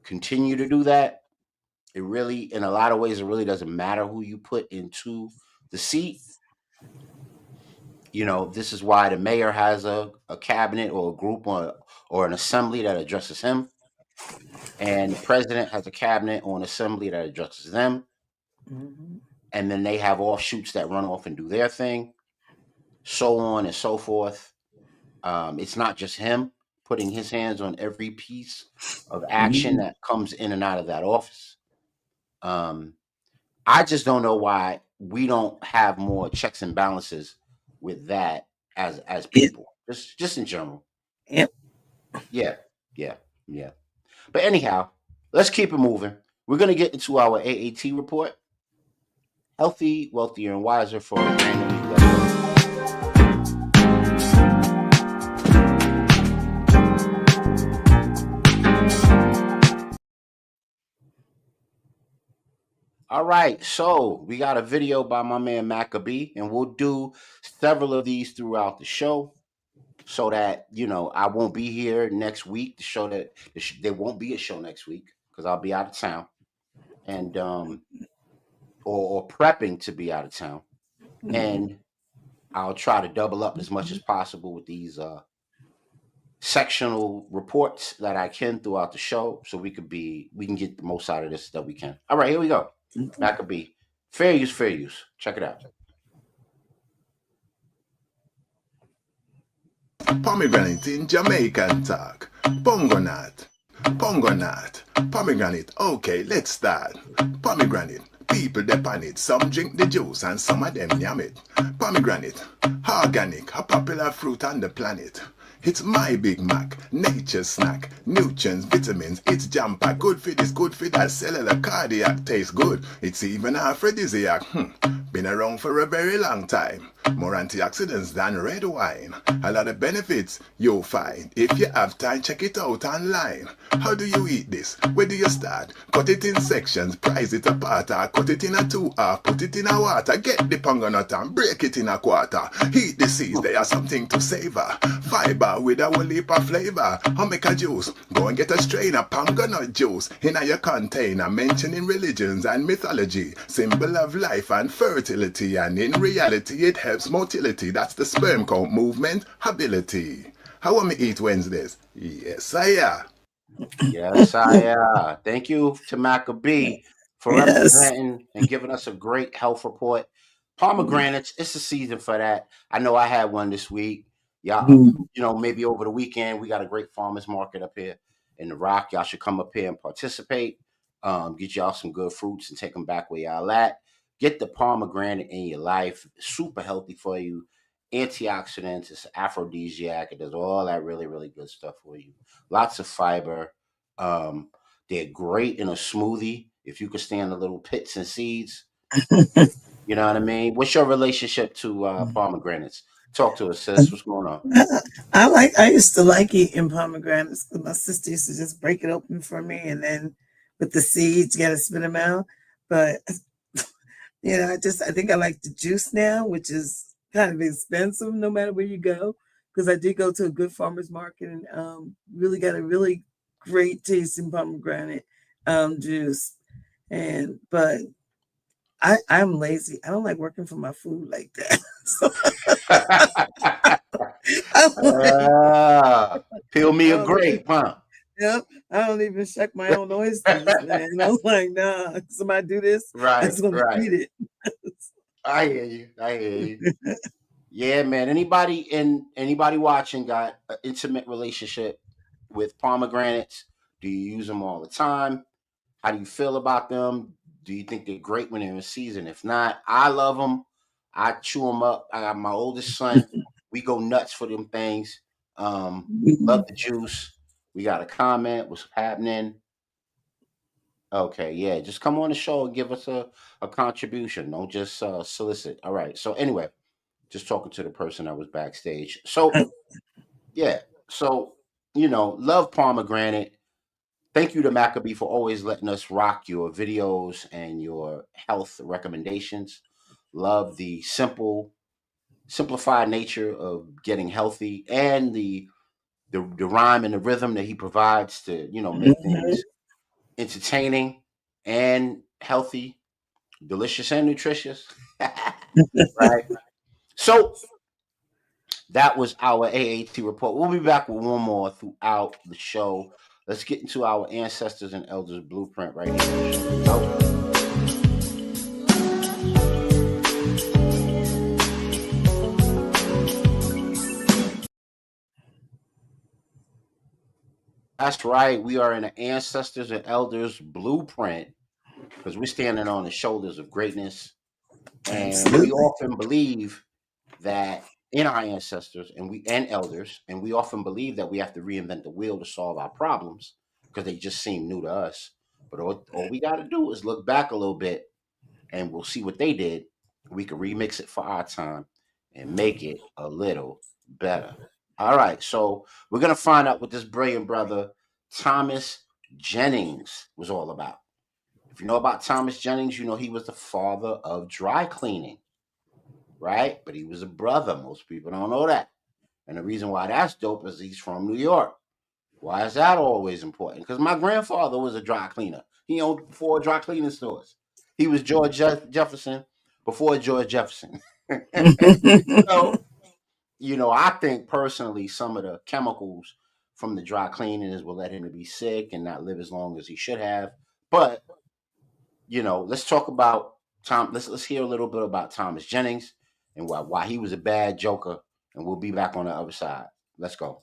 continue to do that. It really, in a lot of ways, it really doesn't matter who you put into the seat. This is why the mayor has a cabinet or a group or an assembly that addresses him, and the president has a cabinet or an assembly that addresses them. And then they have offshoots that run off and do their thing, so on and so forth. It's not just him putting his hands on every piece of action that comes in and out of that office. I just don't know why we don't have more checks and balances with that as people, just in general. Yep. Yeah. But anyhow, let's keep it moving. We're going to get into our AAT report. Healthy, wealthier, and wiser for All right, so we got a video by my man Maccabee, and we'll do several of these throughout the show, so that I won't be here next week to show that there won't be a show next week because I'll be out of town, and or prepping to be out of town, and I'll try to double up as much as possible with these sectional reports that I can throughout the show, so we can get the most out of this that we can. All right, here we go. Maccabee, fair use, fair use. Check it out. Pomegranate in Jamaican talk. Pongonat. Pongonat. Pomegranate. Okay, let's start. Pomegranate. People depend it. Some drink the juice and some of them yam it. Pomegranate. Organic. A popular fruit on the planet. It's my Big Mac, nature's snack, nutrients, vitamins, it's jam-packed, good for this, good for that, cellular, cardiac, tastes good, it's even aphrodisiac, been around for a very long time, more antioxidants than red wine, a lot of benefits you'll find, if you have time check it out online. How do you eat this? Where do you start? Cut it in sections, price it apart, or cut it in a 2 or put it in a water, get the pongonut and break it in a quarter, heat the seeds, they are something to savor, fiber with a whole heap of flavor. I'll make a juice. Go and get a strain of pomegranate juice in your container, mentioning religions and mythology, symbol of life and fertility, and in reality it helps motility. That's the sperm count movement ability. How want me eat Wednesdays? Yes, I am. Yes, I thank you to Maccabee for representing and giving us a great health report. Pomegranates, it's the season for that. I know I had one this week. Y'all, maybe over the weekend, we got a great farmers market up here in the Rock. Y'all should come up here and participate. Get y'all some good fruits and take them back where y'all at. Get the pomegranate in your life. Super healthy for you. Antioxidants, it's aphrodisiac. It does all that really, really good stuff for you. Lots of fiber. They're great in a smoothie if you could stand the little pits and seeds. You know what I mean? What's your relationship to pomegranates? Talk to us, sis. What's going on? I used to like eating pomegranates because my sister used to just break it open for me, and then with the seeds, you gotta spit them out. But I think I like the juice now, which is kind of expensive no matter where you go. Because I did go to a good farmer's market and really got a really great tasting pomegranate juice. But I'm lazy. I don't like working for my food like that. Peel me a grape, huh? Yep. I don't even shuck my own oysters, man. I was like, nah, somebody do this, I'm Right, gonna right. eat it. I hear you. I hear you. Yeah, man. Anybody watching got an intimate relationship with pomegranates? Do you use them all the time? How do you feel about them? Do you think they're great when they're in season? If not, I love them. I chew them up. I got my oldest son. We go nuts for them things. Love the juice. We got a comment. What's happening? Okay, yeah. Just come on the show and give us a contribution. Don't just solicit. All right. So anyway, just talking to the person that was backstage. So yeah. So love pomegranate. Thank you to Maccabee for always letting us rock your videos and your health recommendations. Love the simplified nature of getting healthy and the rhyme and the rhythm that he provides to make things entertaining and healthy, delicious and nutritious. Right. So that was our AAT report. We'll be back with one more throughout the show. Let's get into our ancestors and elders blueprint right here. Go. That's right. We are in the ancestors and elders blueprint because we're standing on the shoulders of greatness. And we often believe that in our ancestors and elders, and we often believe that we have to reinvent the wheel to solve our problems because they just seem new to us. But all we got to do is look back a little bit and we'll see what they did. We can remix it for our time and make it a little better. All right, so we're going to find out what this brilliant brother Thomas Jennings was all about. If you know about Thomas Jennings, you know he was the father of dry cleaning, right? But he was a brother. Most people don't know that. And the reason why that's dope is he's from New York. Why is that always important? Because my grandfather was a dry cleaner. He owned 4 dry cleaning stores. He was George Jefferson before George Jefferson. So, you know, I think personally some of the chemicals from the dry cleanings will let him to be sick and not live as long as he should have. But, you know, let's talk about let's hear a little bit about Thomas Jennings and why he was a bad joker, and we'll be back on the other side. Let's go.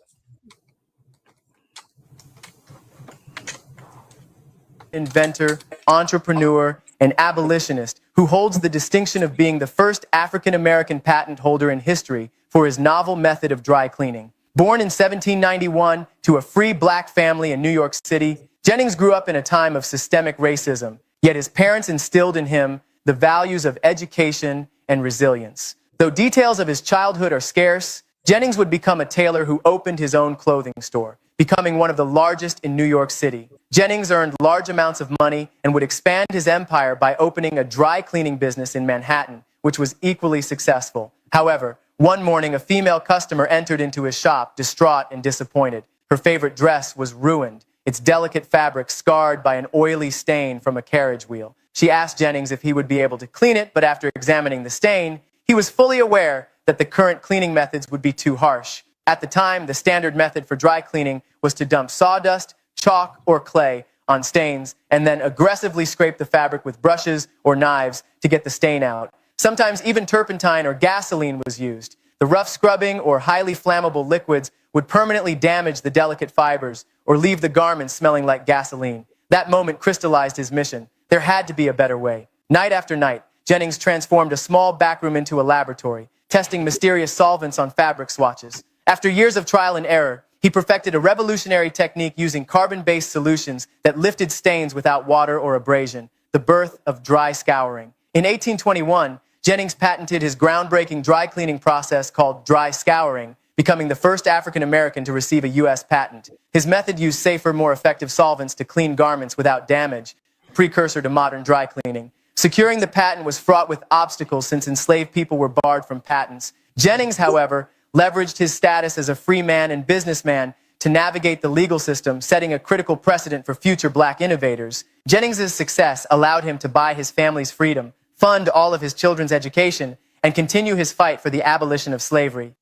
Inventor, entrepreneur, and abolitionist who holds the distinction of being the first African-American patent holder in history for his novel method of dry cleaning. Born in 1791 to a free black family in New York City, Jennings grew up in a time of systemic racism, yet his parents instilled in him the values of education and resilience. Though details of his childhood are scarce, Jennings would become a tailor who opened his own clothing store, becoming one of the largest in New York City. Jennings earned large amounts of money and would expand his empire by opening a dry cleaning business in Manhattan, which was equally successful. However, one morning, a female customer entered into his shop, distraught and disappointed. Her favorite dress was ruined, its delicate fabric scarred by an oily stain from a carriage wheel. She asked Jennings if he would be able to clean it, but after examining the stain, he was fully aware that the current cleaning methods would be too harsh. At the time, the standard method for dry cleaning was to dump sawdust, chalk, or clay on stains and then aggressively scrape the fabric with brushes or knives to get the stain out. Sometimes even turpentine or gasoline was used. The rough scrubbing or highly flammable liquids would permanently damage the delicate fibers or leave the garments smelling like gasoline. That moment crystallized his mission. There had to be a better way. Night after night, Jennings transformed a small backroom into a laboratory, testing mysterious solvents on fabric swatches. After years of trial and error, he perfected a revolutionary technique using carbon-based solutions that lifted stains without water or abrasion, the birth of dry scouring. In 1821, Jennings patented his groundbreaking dry cleaning process called dry scouring, becoming the first African-American to receive a U.S. patent. His method used safer, more effective solvents to clean garments without damage, precursor to modern dry cleaning. Securing the patent was fraught with obstacles since enslaved people were barred from patents. Jennings, however, leveraged his status as a free man and businessman to navigate the legal system, setting a critical precedent for future black innovators. Jennings' success allowed him to buy his family's freedom, fund all of his children's education, and continue his fight for the abolition of slavery.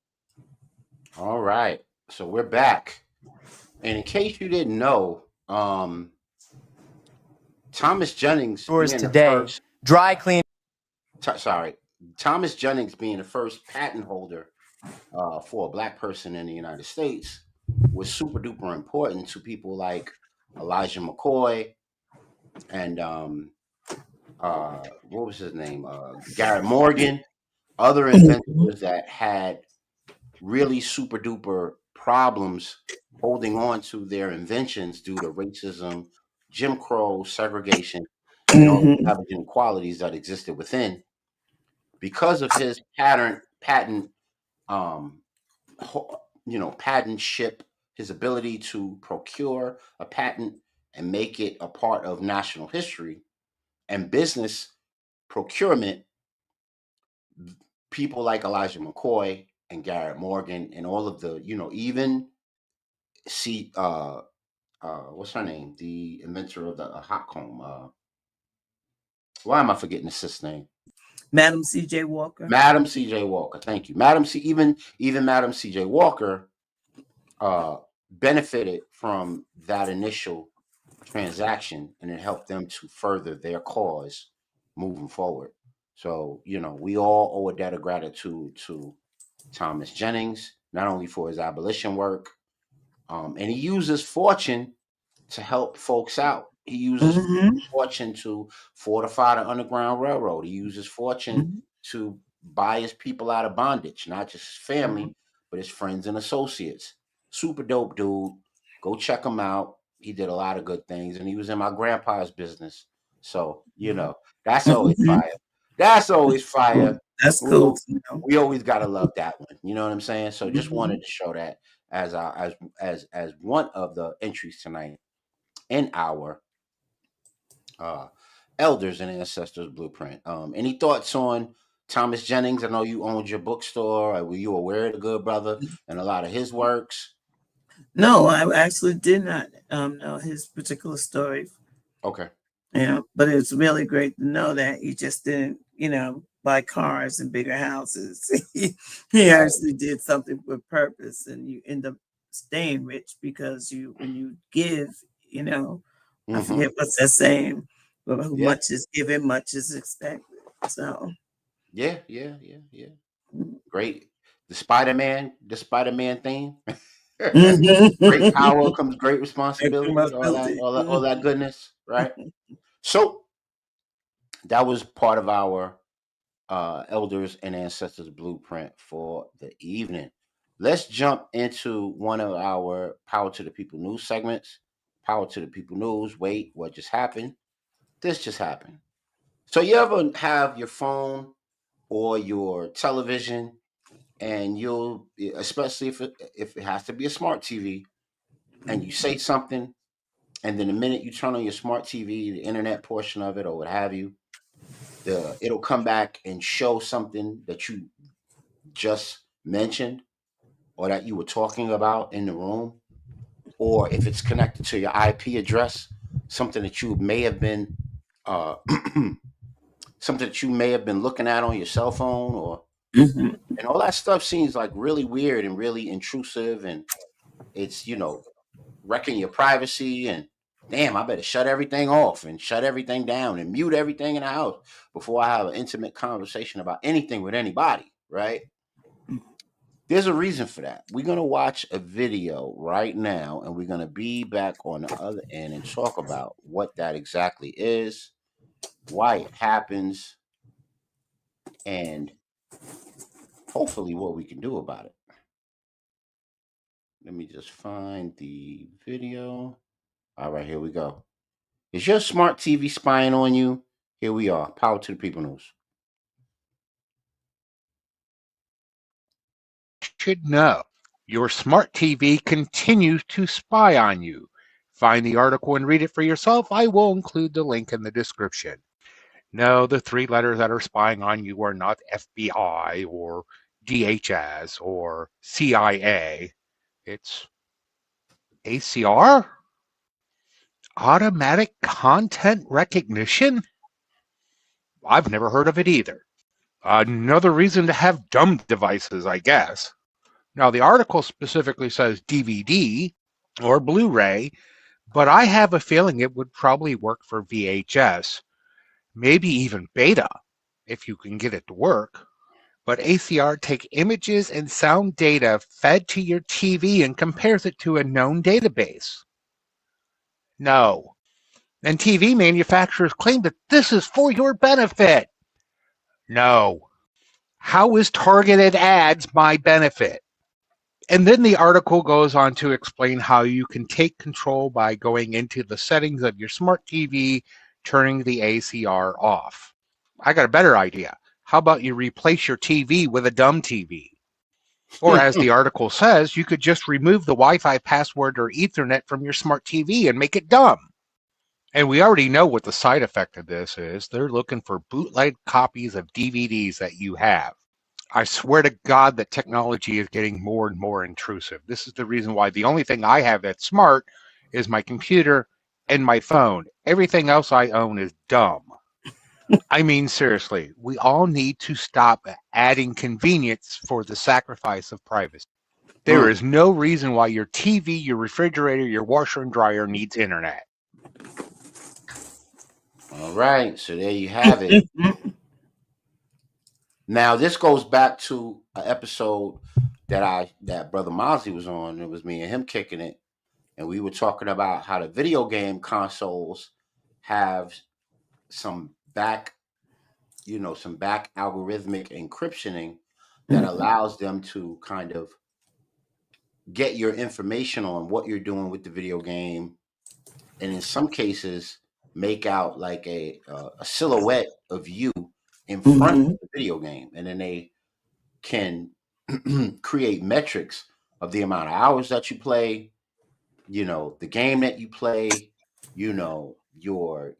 All right, so we're back. And in case you didn't know, Thomas Jennings being today, the first dry clean. Thomas Jennings being the first patent holder for a black person in the United States was super duper important to people like Elijah McCoy and what was his name? Garrett Morgan, other inventors that had really super duper problems holding on to their inventions due to racism, Jim Crow, segregation, and all the savage inequalities that existed within. Because of his patent patentship, his ability to procure a patent and make it a part of national history and business procurement, people like Elijah McCoy and Garrett Morgan and all of the, even what's her name? The inventor of the hot comb. Why am I forgetting the sis name? Madam C.J. Walker. Madam C.J. Walker. Thank you. Even Madam C.J. Walker benefited from that initial transaction, and it helped them to further their cause moving forward. So, we all owe a debt of gratitude to Thomas Jennings, not only for his abolition work, and he uses fortune to help folks out. He uses fortune to fortify the Underground Railroad. He uses fortune to buy his people out of bondage, not just his family, but his friends and associates. Super dope dude. Go check him out. He did a lot of good things, and he was in my grandpa's business. So, that's always fire. That's always fire. That's cool. We always gotta love that one. You know what I'm saying? So just wanted to show that as one of the entries tonight in our Elders and Ancestors Bluprint. Any thoughts on Thomas Jennings? I know you owned your bookstore. Were you aware of the good brother and a lot of his works? No, I actually did not know his particular story. Okay. But it's really great to know that he just didn't, buy cars and bigger houses. He actually did something with purpose, and you end up staying rich because when you give, I forget what's that saying, but who much is given, much is expected. So yeah. Great. The Spider-Man theme. Great power comes great responsibility, all that goodness, right? So that was part of our Elders and Ancestors Bluprint for the evening. Let's jump into one of our Power to the People news segments. Power to the People news. Wait, what just happened? This just happened. So you ever have your phone or your television, and you'll, especially if it has to be a smart TV, and you say something, and then the minute you turn on your smart TV, the internet portion of it or what have you, it'll come back and show something that you just mentioned or that you were talking about in the room, or if it's connected to your IP address, something that you may have been uh, something that you may have been looking at on your cell phone, or and all that stuff seems like really weird and really intrusive, and it's wrecking your privacy. And damn, I better shut everything off and shut everything down and mute everything in the house before I have an intimate conversation about anything with anybody, right? There's a reason for that. We're going to watch a video right now, and we're going to be back on the other end and talk about what that exactly is, why it happens, and hopefully what we can do about it. Let me just find the video. All right, here we go. Is your smart TV spying on you? Here we are. Power to the People news. Should know your smart TV continues to spy on you. Find the article and read it for yourself. I will include the link in the description. No, the three letters that are spying on you are not FBI or DHS or CIA. It's ACR? Automatic content recognition? I've never heard of it either. Another reason to have dumb devices, I guess. Now, the article specifically says DVD or Blu-ray, but I have a feeling it would probably work for VHS, maybe even beta, if you can get it to work. But ACR take images and sound data fed to your TV and compares it to a known database. No. And TV manufacturers claim that this is for your benefit. No. How is targeted ads my benefit? And then the article goes on to explain how you can take control by going into the settings of your smart TV, turning the ACR off. I got a better idea. How about you replace your TV with a dumb TV? Or as the article says, you could just remove the Wi-Fi password or Ethernet from your smart TV and make it dumb. And we already know what the side effect of this is. They're looking for bootleg copies of DVDs that you have. I swear to God that technology is getting more and more intrusive. This is the reason why the only thing I have that's smart is my computer and my phone. Everything else I own is dumb. I mean, seriously, we all need to stop adding convenience for the sacrifice of privacy. There is no reason why your TV, your refrigerator, your washer and dryer needs internet. All right, so there you have it. Now, this goes back to an episode that Brother Mosley was on. It was me and him kicking it, and we were talking about how the video game consoles have some back algorithmic encryptioning that allows them to kind of get your information on what you're doing with the video game, and in some cases make out like a silhouette of you in front of the video game, and then they can create metrics of the amount of hours that you play, the game that you play, your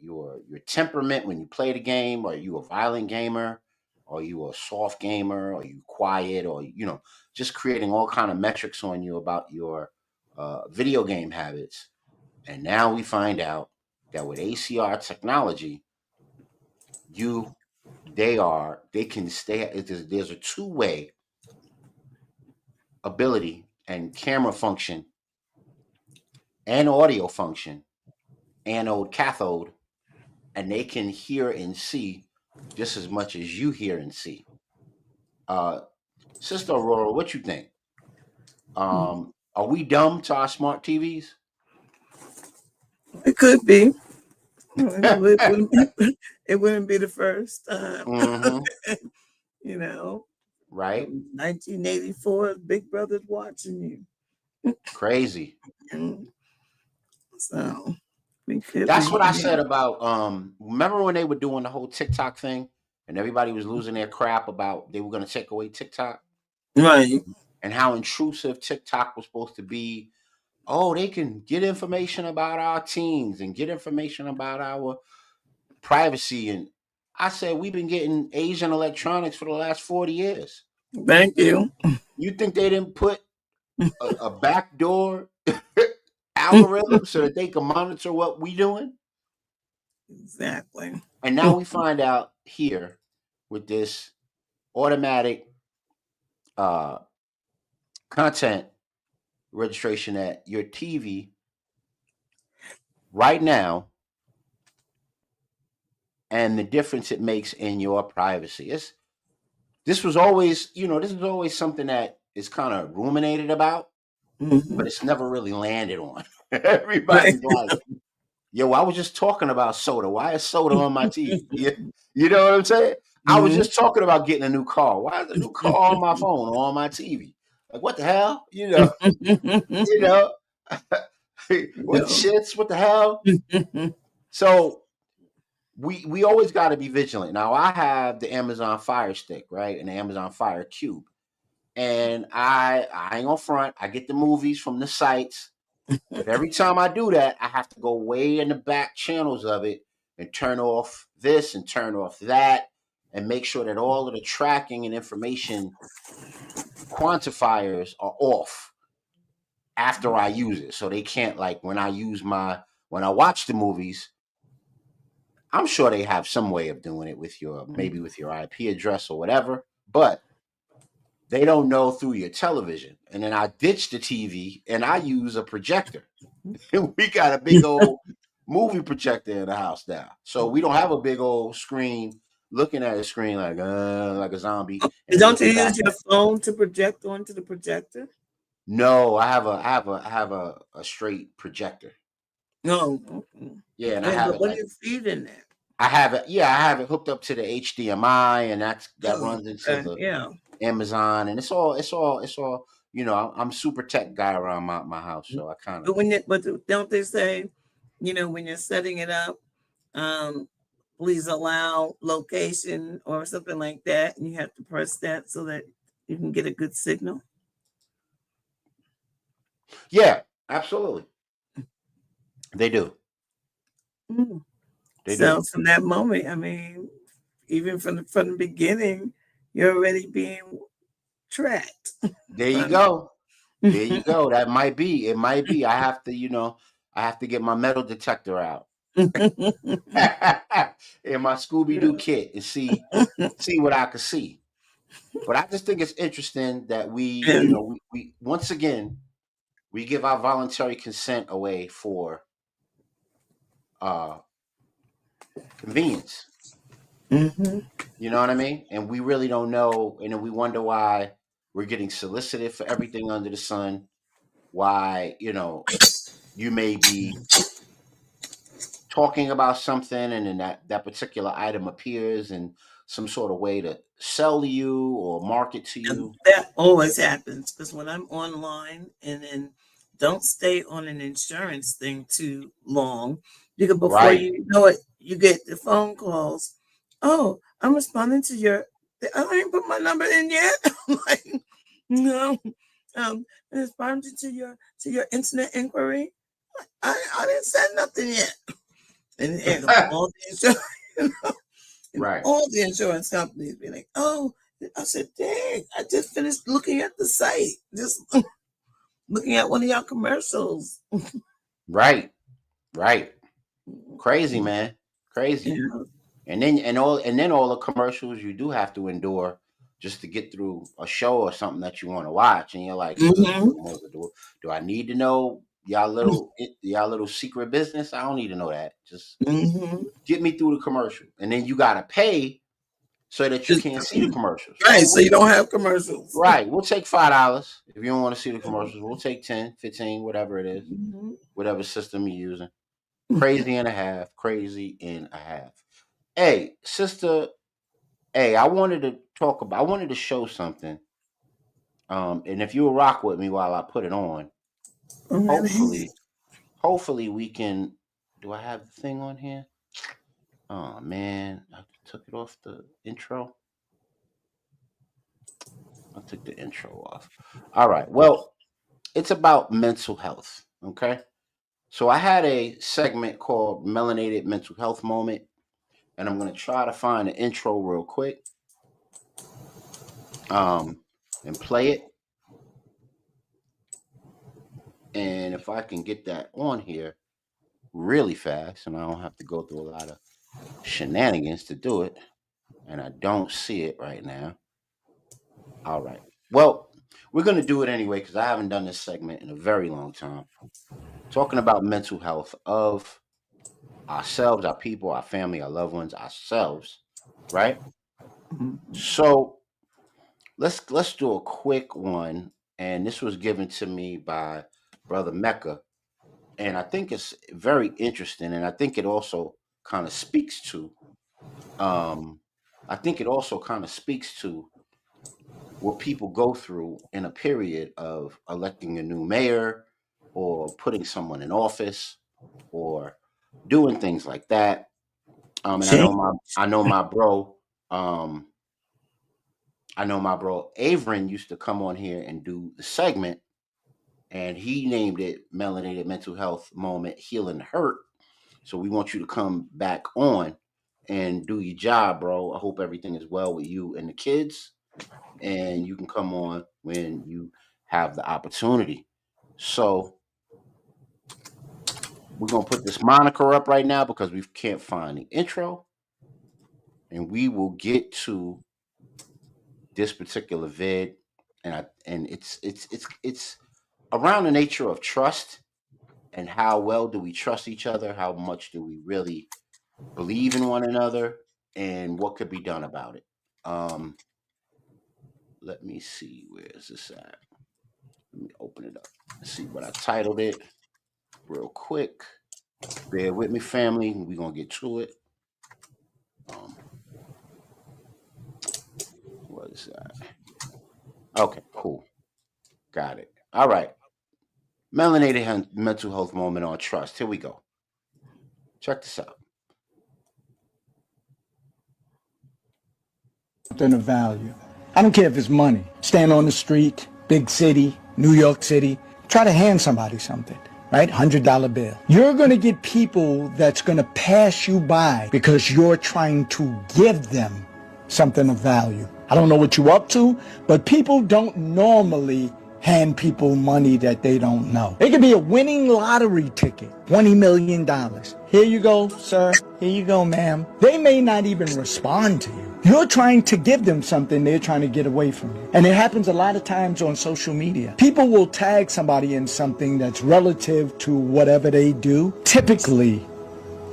temperament when you play the game. Are you a violent gamer? Are you a soft gamer? Are you quiet? Or just creating all kind of metrics on you about your video game habits. And now we find out that with ACR technology, they can stay. There's a two-way ability and camera function and audio function, anode cathode, and they can hear and see just as much as you hear and see. Sister Aurora, what you think? Are we dumb to our smart TVs? It could be. It wouldn't be the first time. Right? 1984, Big Brother's watching you. Crazy. So that's what I said about remember when they were doing the whole TikTok thing and everybody was losing their crap about they were going to take away TikTok? Right. And how intrusive TikTok was supposed to be. Oh, they can get information about our teens and get information about our privacy. And I said, we've been getting Asian electronics for the last 40 years. Thank you. You think they didn't put a backdoor algorithm so that they can monitor what we doing? Exactly. And now we find out here with this automatic content registration at your TV right now, and the difference it makes in your privacy. This was always something that is kind of ruminated about, but it's never really landed on. Everybody's like, yo, I was just talking about soda. Why is soda on my TV? You know what I'm saying? I was just talking about getting a new car. Why is a new car on my phone or on my TV? Like, what the hell? What shits? What the hell? So we always got to be vigilant. Now, I have the Amazon Fire Stick, right, and the Amazon Fire Cube, and I ain't gonna front. I get the movies from the sites, but every time I do that, I have to go way in the back channels of it and turn off this and turn off that, and make sure that all of the tracking and information quantifiers are off after I use it. So they can't, like, when I watch the movies, I'm sure they have some way of doing it with maybe with your IP address or whatever, but they don't know through your television. And then I ditch the TV and I use a projector. We got a big old movie projector in the house now. So we don't have a big old screen looking at a screen like a zombie. Don't you use your phone to project onto the projector? No, I have a straight projector. No. Yeah, and I have it. What do you feed in there? I have it hooked up to the HDMI, and that runs into the Amazon, and it's all. I'm super tech guy around my house, so I kind of. But don't they say, when you're setting it up, please allow location or something like that, and you have to press that so that you can get a good signal? Yeah, absolutely. They do. From that moment, I mean, even from the beginning, you're already being tracked. There you go. There you go. That might be. It might be. I have to get my metal detector out in my Scooby-Doo kit and see what I can see. But I just think it's interesting that we once again we give our voluntary consent away for convenience. You know what I mean? And we really don't know, and then we wonder why we're getting solicited for everything under the sun. Why, you may be talking about something and then that particular item appears in some sort of way to sell to you or market to you. That always happens, because when I'm online and then don't stay on an insurance thing too long, because before you know it, you get the phone calls. Oh, I'm responding to your. I ain't put my number in yet. I'm like, no, I'm responding to your internet inquiry. I didn't send nothing yet. And all the insurance, and Right. all the insurance companies be like, oh, I said, dang, I just finished looking at the site, just looking at one of y'all commercials. Right. Right. Crazy, man. Crazy. Yeah. And then all the commercials you do have to endure just to get through a show or something that you want to watch, and you're like, do I need to know y'all little secret business? I don't need to know that. Just get me through the commercial, and then you gotta pay so that you can't see the commercials. Right, so you don't have commercials. Right. We'll take $5 if you don't want to see the commercials. We'll take 10, 15, whatever it is, whatever system you're using. Crazy and a half. Crazy and a half. Hey, sister. Hey, I wanted to show something. And if you'll rock with me while I put it on, hopefully we can. Do I have the thing on here? Oh man, I took it off the intro. I took the intro off. All right. Well, it's about mental health. Okay. So I had a segment called Melanated Mental Health Moment, and I'm going to try to find the intro real quick. And play it. And if I can get that on here really fast, and I don't have to go through a lot of shenanigans to do it, and I don't see it right now. All right. Well, we're going to do it anyway because I haven't done this segment in a very long time. Talking about mental health of ourselves, our people, our family, our loved ones, ourselves, right? So let's do a quick one, and this was given to me by Brother Mecca, and I think it's very interesting, and I think it also kind of speaks to what people go through in a period of electing a new mayor or putting someone in office or doing things like that. And I know my bro Averin used to come on here and do the segment, and he named it Melanated Mental Health Moment Healing Hurt. So we want you to come back on and do your job, bro. I hope everything is well with you and the kids, and you can come on when you have the opportunity. So we're going to put this moniker up right now because we can't find the intro, and we will get to this particular vid, and it's around the nature of trust and how well do we trust each other, how much do we really believe in one another, and what could be done about it. Let me see, where is this at? Let me open it up and see what I titled it real quick. Bear with me, family. We're gonna get to it. What is that? Okay, cool. Got it. All right. Melanated Mental Health Moment on Trust. Here we go. Check this out. Something of value. I don't care if it's money. Stand on the street, big city, New York City, try to hand somebody something, right? $100 bill. You're going to get people that's going to pass you by because you're trying to give them something of value. I don't know what you're up to, but people don't normally hand people money that they don't know. It could be a winning lottery ticket, $20 million. Here you go, sir. Here you go, ma'am. They may not even respond to you. You're trying to give them something they're trying to get away from you. And it happens a lot of times on social media. People will tag somebody in something that's relative to whatever they do. Typically,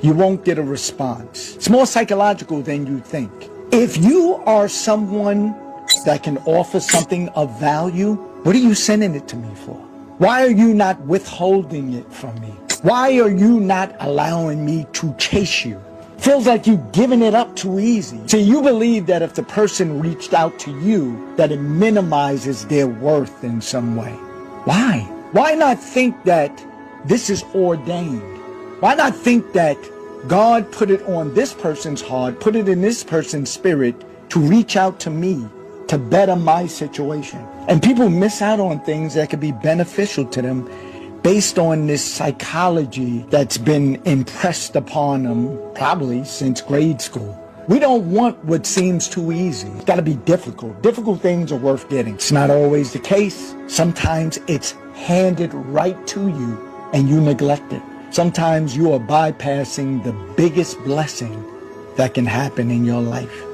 you won't get a response. It's more psychological than you think. If you are someone that can offer something of value, what are you sending it to me for? Why are you not withholding it from me? Why are you not allowing me to chase you? Feels like you giving it up too easy. So you believe that if the person reached out to you, that it minimizes their worth in some way. Why? Why not think that this is ordained? Why not think that God put it on this person's heart, put it in this person's spirit to reach out to me to better my situation? And people miss out on things that could be beneficial to them based on this psychology that's been impressed upon them probably since grade school. We don't want what seems too easy. It's got to be difficult. Difficult things are worth getting. It's not always the case. Sometimes it's handed right to you and you neglect it. Sometimes you are bypassing the biggest blessing that can happen in your life.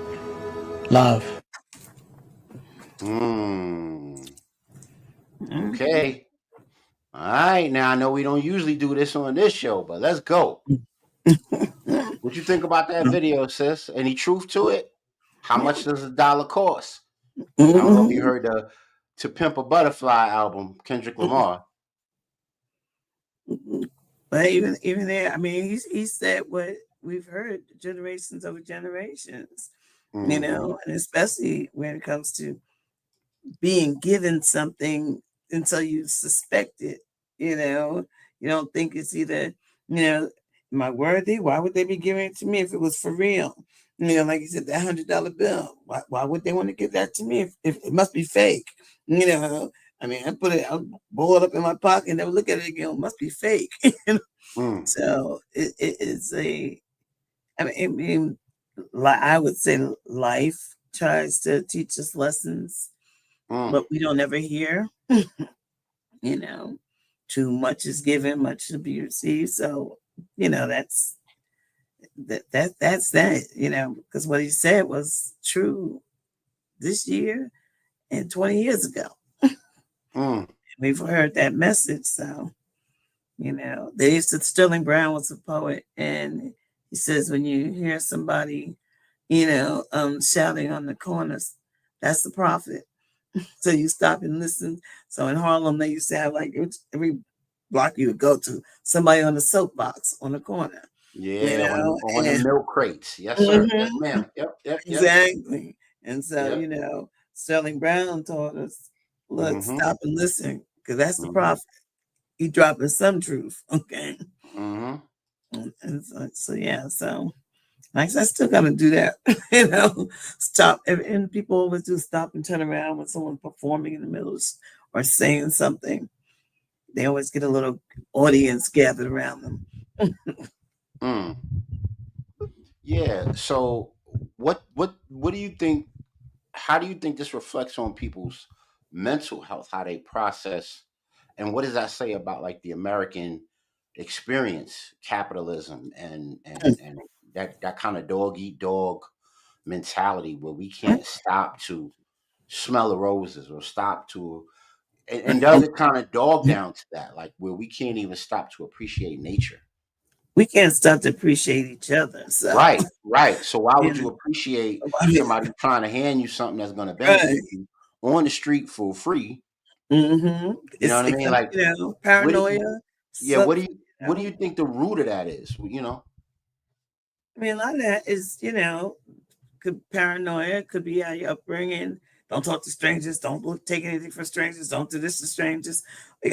Love. Okay. All right. Now, I know we don't usually do this on this show, but let's go. What you think about that video, sis? Any truth to it? How much does $1 cost? I don't know if you heard the To Pimp a Butterfly album, Kendrick Lamar. But even there, I mean, he said what we've heard generations over generations, you know, and especially when it comes to being given something until you suspect it, you know, you don't think it's either, you know, am I worthy? Why would they be giving it to me if it was for real? You know, like you said, that $100 bill. Why would they want to give that to me if it must be fake? You know, I mean, I'll blow it up in my pocket and never look at it again. It must be fake. So it's I mean, I would say life tries to teach us lessons, but we don't ever hear. You know, too much is given, much to be received. So, you know, that's that, you know, because what he said was true this year and 20 years ago. We've heard that message. So, you know, Sterling Brown was a poet, and he says when you hear somebody, you know, shouting on the corners, that's the prophet. So you stop and listen. So in Harlem, they used to have like every block you would go to, somebody on the soapbox on the corner. Yeah, you know, on the milk crates. Yes, sir. Yes, ma'am. Yep. Exactly. And so, you know, Sterling Brown taught us, look, stop and listen, because that's the prophet. He dropping some truth. Okay. And so yeah, so like I still gotta do that, you know, stop. And people always do stop and turn around when someone's performing in the middle or saying something. They always get a little audience gathered around them. Yeah. So what do you think? How do you think this reflects on people's mental health, how they process, and what does that say about like the American experience, capitalism, and that kind of dog eat dog mentality where we can't stop to smell the roses or stop to, and does it kind of dog down to that, like where we can't even stop to appreciate nature? We can't stop to appreciate each other. So Right. So why would you appreciate somebody trying to hand you something that's going to benefit you on the street for free? You know what I mean? Like, you know, paranoia. What do you think the root of that is? You know, I mean, a lot of that is, you know, paranoia, could be how your upbringing. Don't talk to strangers. Don't take anything from strangers. Don't do this to strangers.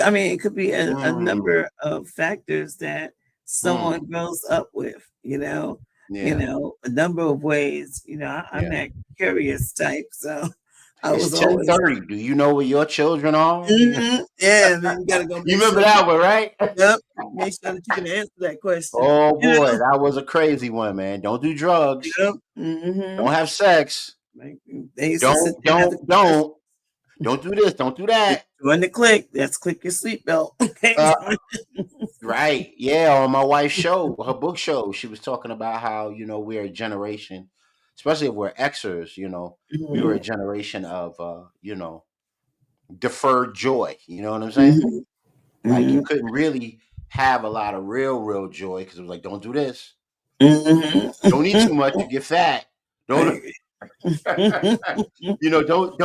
I mean, it could be a number of factors that someone grows up with. You know, a number of ways. You know, I'm that curious type, so I it's was always 10:30. Do you know where your children are? Yeah, and then you gotta go. You remember that one, right? Yep. Make sure that you can answer that question. Oh boy, that was a crazy one, man. Don't do drugs. Yep. Don't have sex. Don't do this. Don't do that. Join the click. That's click your seatbelt. Okay. Right. Yeah. On my wife's show, her book show, she was talking about how, you know, we're a generation, especially if we're Xers, you know, we were a generation of, you know, deferred joy. You know what I'm saying? Like you couldn't really have a lot of real joy because it was like, don't do this. Don't eat too much, you get fat. Don't you know, don't,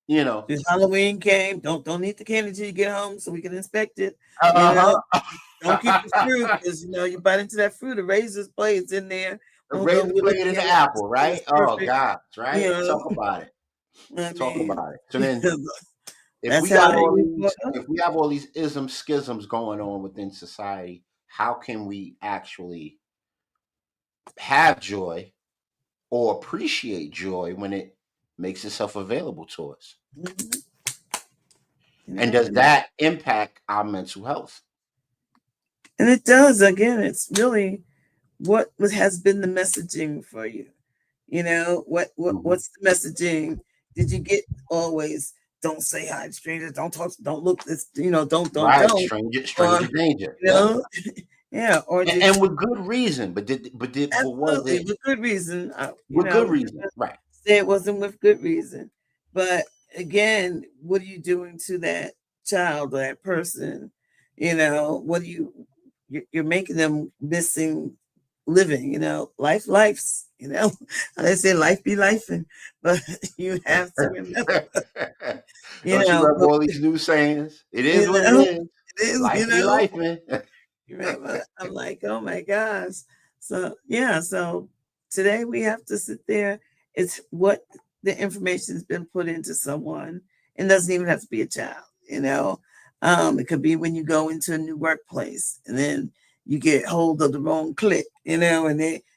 you know. If Halloween came, don't eat the candy till you get home so we can inspect it. You know? Don't keep the fruit because you know you bite into that fruit, the razor's blade's in there. The razor blade in the apple, right? Oh God, right? You know? Talk about it. Talk about it. So then if we have all these isms, schisms going on within society, how can we actually have joy or appreciate joy when it makes itself available to us? And does that impact our mental health? And it does. Again, it's really what has been the messaging for you. What's the messaging? Did you get always don't say hi to strangers, don't talk, don't look this, don't Right, or stranger danger. Yeah. Yeah, or and with good reason, but was absolutely it with good reason? with good reason? Right. Say it wasn't with good reason, but again, what are you doing to that child or that person? What do you're making them missing living, life's, they say life be lifing, but you have to remember, Don't you love all these new sayings? It is what it is. it is, Life be life, man. remember, I'm like, oh my gosh. So yeah, so today we have to sit there. It's what the information has been put into someone. It doesn't even have to be a child, It could be when you go into a new workplace and then you get hold of the wrong clique, and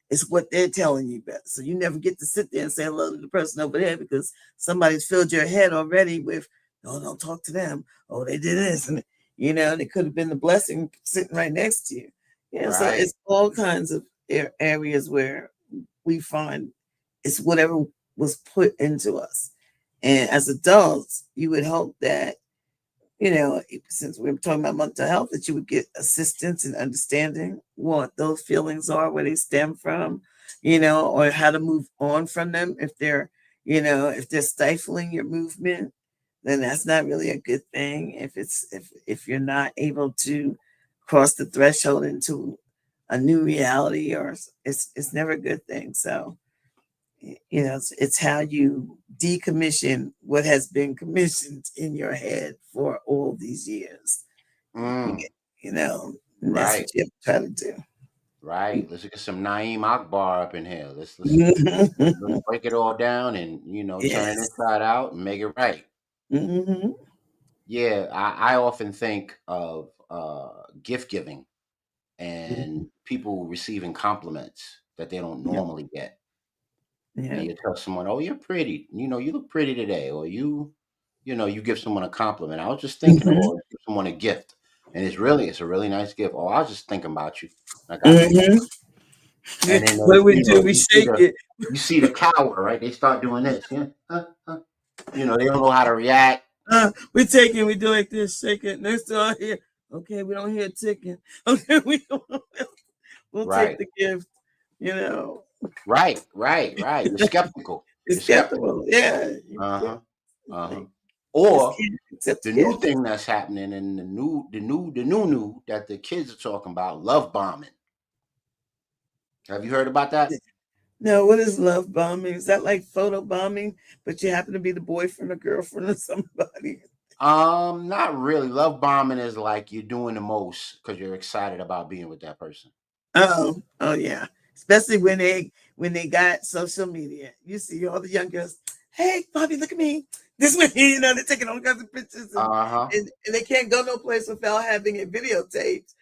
it's what they're telling you about. So you never get to sit there and say hello to the person over there because somebody's filled your head already with, oh, don't talk to them. Oh, they did this. And it could have been the blessing sitting right next to you. So it's all kinds of areas where we find it's whatever was put into us. And as adults, you would hope that, since we're talking about mental health, that you would get assistance and understanding what those feelings are, where they stem from, or how to move on from them. If they're, if they're stifling your movement, then that's not really a good thing. If you're not able to cross the threshold into a new reality, or it's never a good thing. So, it's how you decommission what has been commissioned in your head for all these years. Mm. And that's what you have to try to do. Right. Let's get some Naeem Akbar up in here. Let's break it all down and turn it inside out and make it right. Mm-hmm. Yeah, I often think of gift giving and people receiving compliments that they don't normally get. Yeah. And you tell someone, "Oh, you're pretty. You look pretty today," or you give someone a compliment. I was just thinking, or give someone a gift, and it's a really nice gift. Oh, I was just thinking about you. I got some. And then What do we do? We shake it. You see the cower, right? They start doing this. Yeah. They don't know how to react. We take it. We do like this, shake it. Next to our here. Okay, we don't hear ticking. Okay, we'll take the gift. Right. You're skeptical. You're skeptical. Yeah. Or the new thing that's happening, and the new that the kids are talking about, love bombing. Have you heard about that? No, what is love bombing? Is that like photo bombing, but you happen to be the boyfriend or girlfriend of somebody? Not really. Love bombing is like you're doing the most because you're excited about being with that person. Oh yeah. Especially when they got social media. You see all the young girls, hey, Bobby, look at me. This way, they're taking all kinds of pictures. And they can't go no place without having it videotaped.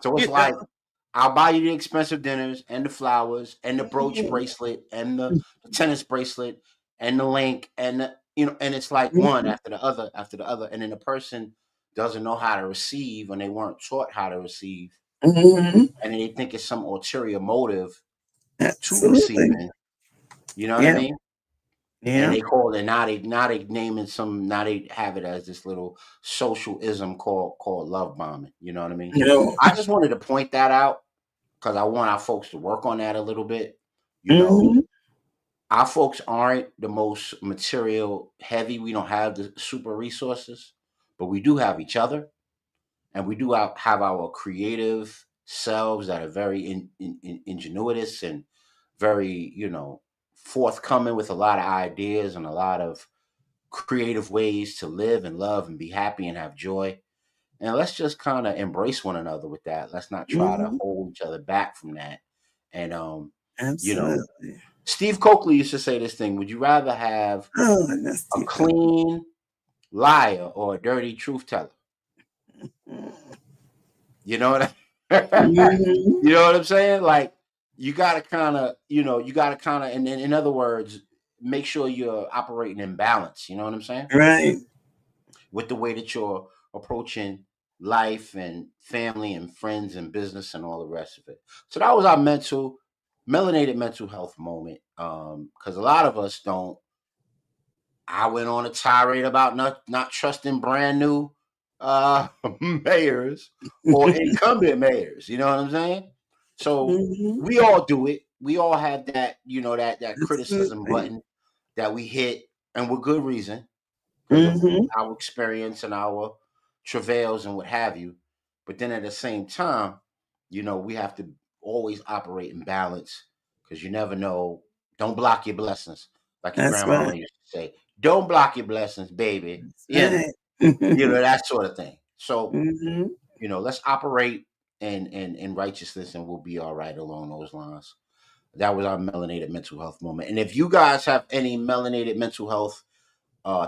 So it's like, I'll buy you the expensive dinners and the flowers and the brooch bracelet and the tennis bracelet and the link and and it's like one after the other, and then the person doesn't know how to receive, and they weren't taught how to receive, and they think it's some ulterior motive to receiving. You know what I mean? Yeah. And they call it now they naming some, now they have it as this little socialism called love bombing. You know what I mean? I just wanted to point that out because I want our folks to work on that a little bit. Our folks aren't the most material heavy. We don't have the super resources, but we do have each other, and we do have our creative selves that are very ingenuitous and very, forthcoming with a lot of ideas and a lot of creative ways to live and love and be happy and have joy. And let's just kind of embrace one another with that. Let's not try to hold each other back from that. And absolutely. Steve Coakley used to say this thing: would you rather have a clean liar or a dirty truth teller? You know what you know what I'm saying? Like, you gotta kind of, and then in other words, make sure you're operating in balance. You know what I'm saying? Right. with the way that you're approaching life and family and friends and business and all the rest of it. So that was our melanated mental health moment. Because a lot of us don't. I went on a tirade about not trusting brand new mayors or incumbent mayors. You know what I'm saying? So we all do it. We all have that, that criticism Absolutely. button that we hit, and with good reason, because of Mm-hmm. our experience and our travails and what have you. But then at the same time, we have to always operate in balance, because you never know. Don't block your blessings, like your That's grandmama right. used to say. Don't block your blessings, baby. That's That sort of thing. So, mm-hmm. let's operate in righteousness, and we'll be all right along those lines. That was our melanated mental health moment. And if you guys have any melanated mental health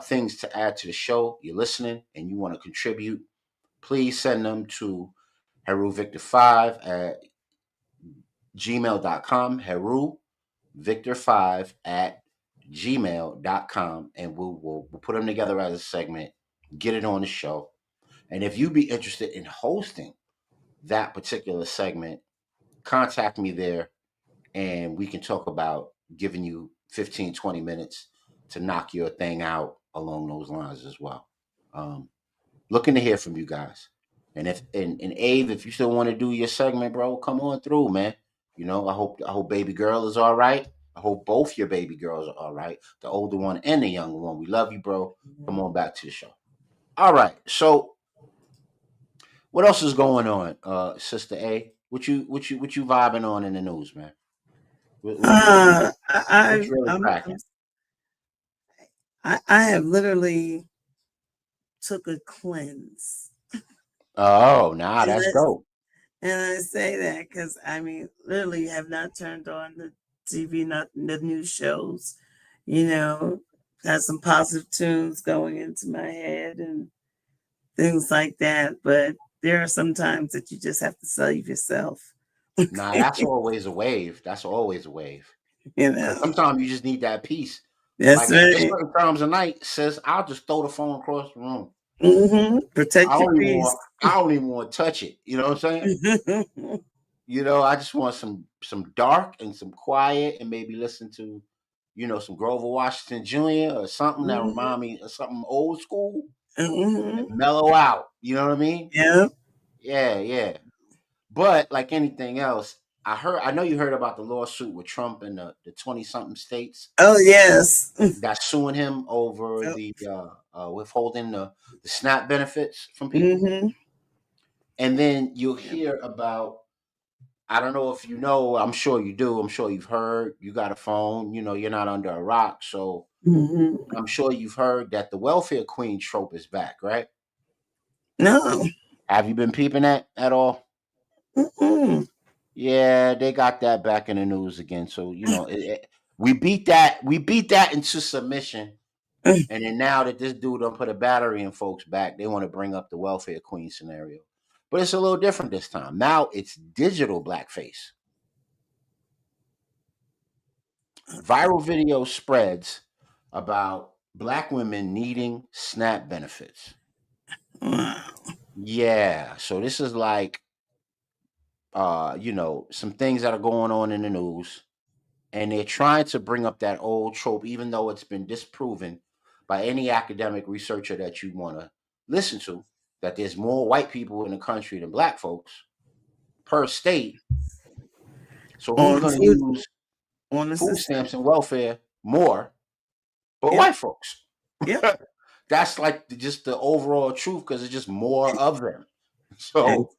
things to add to the show, you're listening and you want to contribute, please send them to Heru Victor 5 at gmail.com. Heru Victor 5 at gmail.com. And we'll put them together as a segment, get it on the show. And if you'd be interested in hosting that particular segment, contact me there and we can talk about giving you 15, 20 minutes to knock your thing out along those lines as well. Looking to hear from you guys. And if and Abe, if you still want to do your segment, bro, come on through, man. I hope baby girl is all right. I hope both your baby girls are all right. The older one and the younger one. We love you, bro. Come on back to the show. All right. So what else is going on, Sister A? What you vibing on in the news, man? What's really cracking? I have literally took a cleanse. Oh, nah, And that's that's dope. and I say that because I mean, literally have not turned on the TV, not the news shows. Got some positive tunes going into my head and things like that. But there are some times that you just have to save yourself. Nah, that's always a wave. That's always a wave. Because sometimes you just need that peace. That's Like there's right. certain times of night, says I'll just throw the phone across the room. Protect your peace. I don't even want to touch it. You know what I'm saying? I just want some dark and some quiet, and maybe listen to, some Grover Washington Jr. or something that remind me of something old school and mellow out. You know what I mean? Yeah. Yeah. But like anything else, I know you heard about the lawsuit with Trump and the 20-something states. Oh yes. That's suing him over the withholding the SNAP benefits from people. And then you'll hear about, I don't know if you know, I'm sure you do, I'm sure you've heard, you got a phone, you're not under a rock, so I'm sure you've heard that the welfare queen trope is back, right? No. Have you been peeping that at all? Yeah, they got that back in the news again. So we beat that into submission, and then now that this dude done put a battery in folks' back, they want to bring up the welfare queen scenario. But it's a little different this time. Now it's digital blackface. Viral video spreads about black women needing SNAP benefits. Yeah, so this is like some things that are going on in the news, and they're trying to bring up that old trope, even though it's been disproven by any academic researcher that you want to listen to, that there's more white people in the country than black folks per state. So who's going to use food stamps and welfare more but white folks? Yeah. That's like just the overall truth, because it's just more of them. So,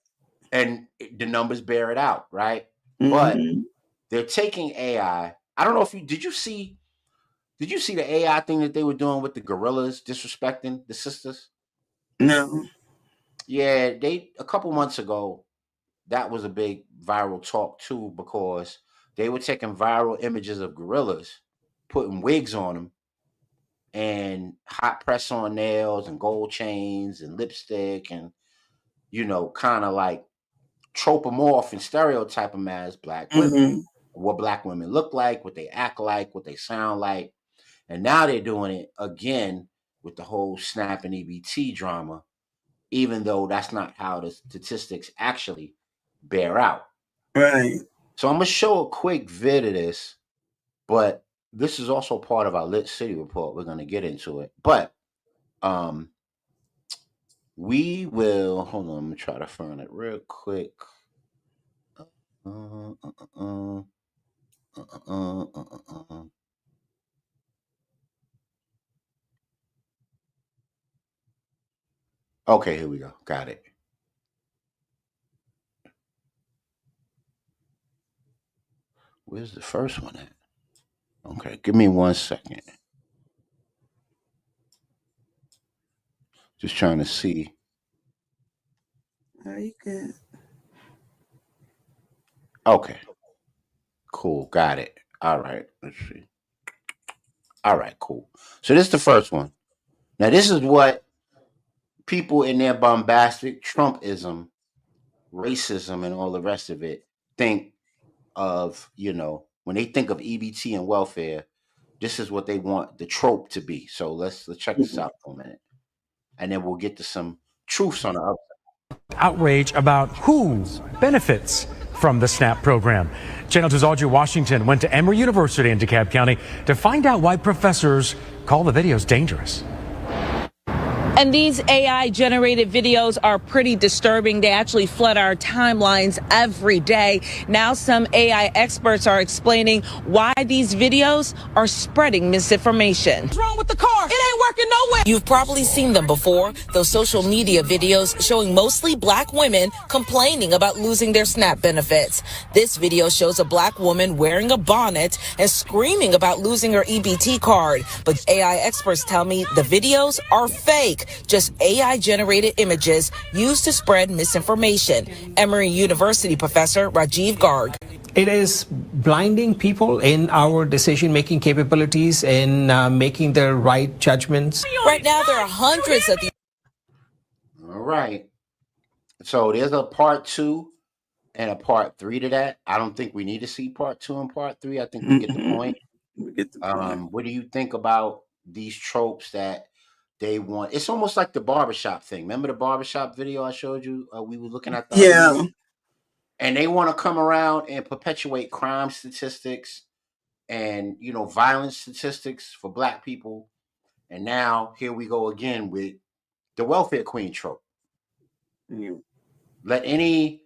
and the numbers bear it out, right? But they're taking AI. I don't know if did you see the AI thing that they were doing with the gorillas disrespecting the sisters? No. Yeah, a couple months ago, that was a big viral talk too, because they were taking viral images of gorillas, putting wigs on them, and hot press on nails and gold chains and lipstick, and kind of like tropomorph and stereotype them as black women, what black women look like, what they act like, what they sound like. And now they're doing it again with the whole SNAP and EBT drama, even though that's not how the statistics actually bear out. Right. So I'm gonna show a quick vid of this, but this is also part of our Lit City report. We're gonna get into it, but we will hold on. Let me try to find it real quick. Okay, here we go. Got it. Where's the first one at? Okay, give me 1 second. Just trying to see. Are you good? Okay. Cool. Got it. All right. Let's see. All right, cool. So this is the first one. Now, this is what people in their bombastic Trumpism, racism, and all the rest of it think of, when they think of EBT and welfare, this is what they want the trope to be. So let's check this out for a minute. And then we'll get to some truths on the other. Outrage about who benefits from the SNAP program. Channel 2's Audrey Washington went to Emory University in DeKalb County to find out why professors call the videos dangerous. And these AI-generated videos are pretty disturbing. They actually flood our timelines every day. Now some AI experts are explaining why these videos are spreading misinformation. What's wrong with the car? It ain't working nowhere. You've probably seen them before, those social media videos showing mostly black women complaining about losing their SNAP benefits. This video shows a black woman wearing a bonnet and screaming about losing her EBT card. But AI experts tell me the videos are fake. Just AI-generated images used to spread misinformation. Emory University professor Rajiv Garg. It is blinding people in our decision-making capabilities, in making the right judgments. Right now, there are hundreds of these. All right. So there's a part 2 and a part 3 to that. I don't think we need to see part 2 and part 3. I think we get the point. What do you think about these tropes that they want? It's almost like the barbershop thing. Remember the barbershop video I showed you? We were looking at the and they want to come around and perpetuate crime statistics and violence statistics for black people. And now here we go again with the welfare queen trope. Let any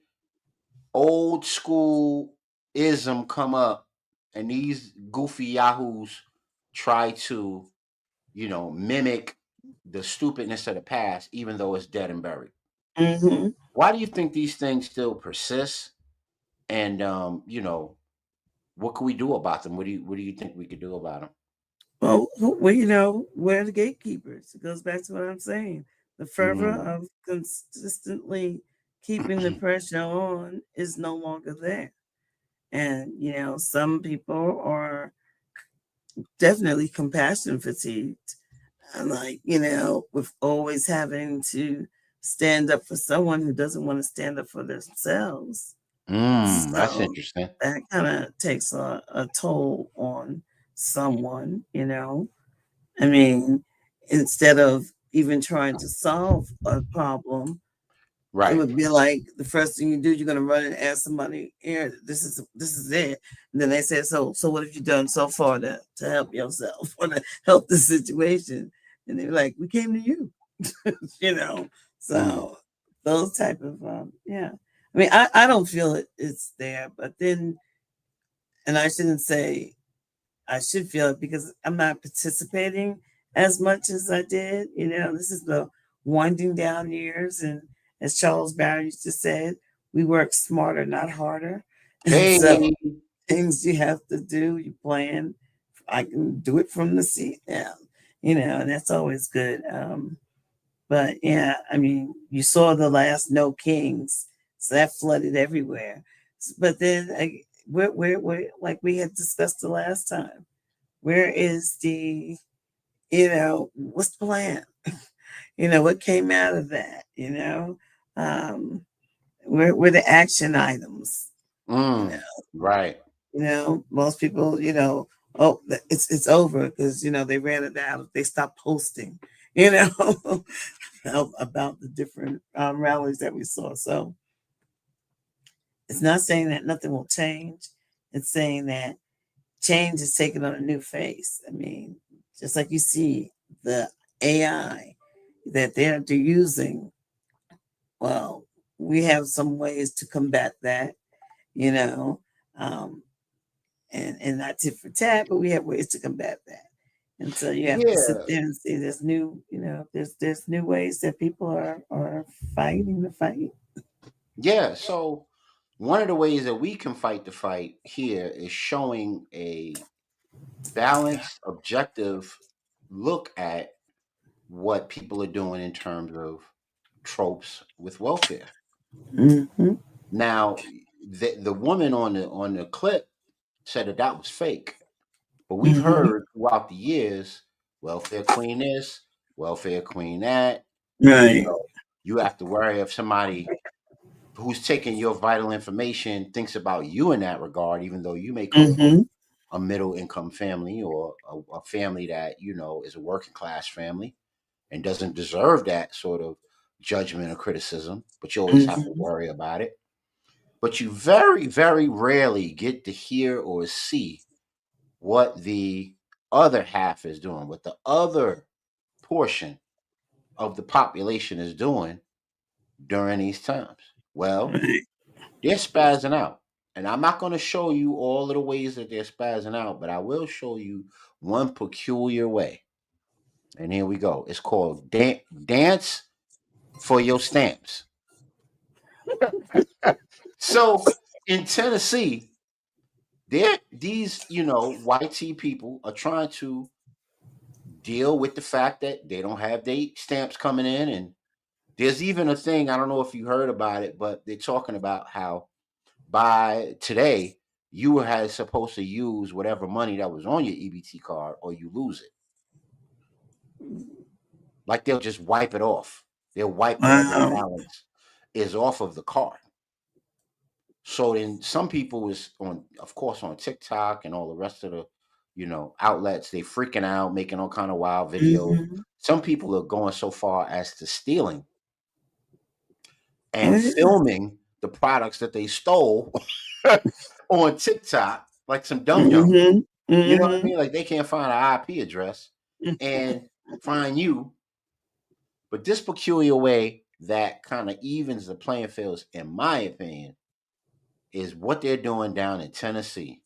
old school ism come up and these goofy yahoos try to mimic the stupidness of the past, even though it's dead and buried. Why do you think these things still persist? And what can we do about them? What do you think we could do about them? Well, we're the gatekeepers. It goes back to what I'm saying. The fervor of consistently keeping the pressure on is no longer there. And, some people are definitely compassion fatigued. Like, with always having to stand up for someone who doesn't want to stand up for themselves. That's interesting. That kind of takes a toll on someone, I mean, instead of even trying to solve a problem, right? It would be like the first thing you do, you're going to run and ask somebody, here, this is it. And then they say, so what have you done so far to help yourself or to help the situation? And they're like, we came to you, so those type of, I mean, I don't feel it's there, but then, and I shouldn't say I should feel it because I'm not participating as much as I did. This is the winding down years. And as Charles Barron used to say, we work smarter, not harder. Hey. So things you have to do, you plan. I can do it from the seat now, and that's always good. But yeah, I mean, you saw the last No Kings, so that flooded everywhere. But then we're like we had discussed the last time. Where is the, what's the plan? What came out of that? Where the action items? Right. Most people, oh, it's over because they ran it out. They stopped posting. you know, about the different rallies that we saw. So it's not saying that nothing will change. It's saying that change is taking on a new face. I mean, just like you see the AI that they're using, well, we have some ways to combat that, you know, um, and not tit for tat, but we have ways to combat that. And so you have to sit Yeah, there and see there's new, there's new ways that people are fighting the fight. yeah. So one of the ways that we can fight the fight here is showing a balanced, objective look at what people are doing in terms of tropes with welfare. Mm-hmm. Now, the woman on the clip said that that was fake, but we've Mm-hmm. heard throughout the years, welfare queen this, welfare queen that. You Right. know, you have to worry if somebody who's taking your vital information thinks about you in that regard, even though you may come from Mm-hmm. a middle income family or a family that is a working class family and doesn't deserve that sort of judgment or criticism, but you always have to Mm-hmm. worry about it. But you very, very rarely get to hear or see what the other half is doing, what the other portion of the population is doing during these times. Well, Right. they're spazzing out. And I'm not going to show you all of the ways that they're spazzing out, but I will show you one peculiar way. And here we go. It's called Dance for Your Stamps. So in Tennessee, these, white tea people are trying to deal with the fact that they don't have their stamps coming in. And there's even a thing, I don't know if you heard about it, but they're talking about how by today, you were supposed to use whatever money that was on your EBT card or you lose it. Like they'll just wipe it off. They'll wipe whatever Wow. balance is off of the card. So then some people is of course, on TikTok and all the rest of the, outlets, they freaking out, making all kind of wild videos. Mm-hmm. Some people are going so far as to stealing Oh and yeah. filming the products that they stole on TikTok, like some dumb young. Mm-hmm. You know what I Mm-hmm. mean? Like they can't find an IP address and find you. But this peculiar way that kind of evens the playing fields, in my opinion, is what they're doing down in Tennessee.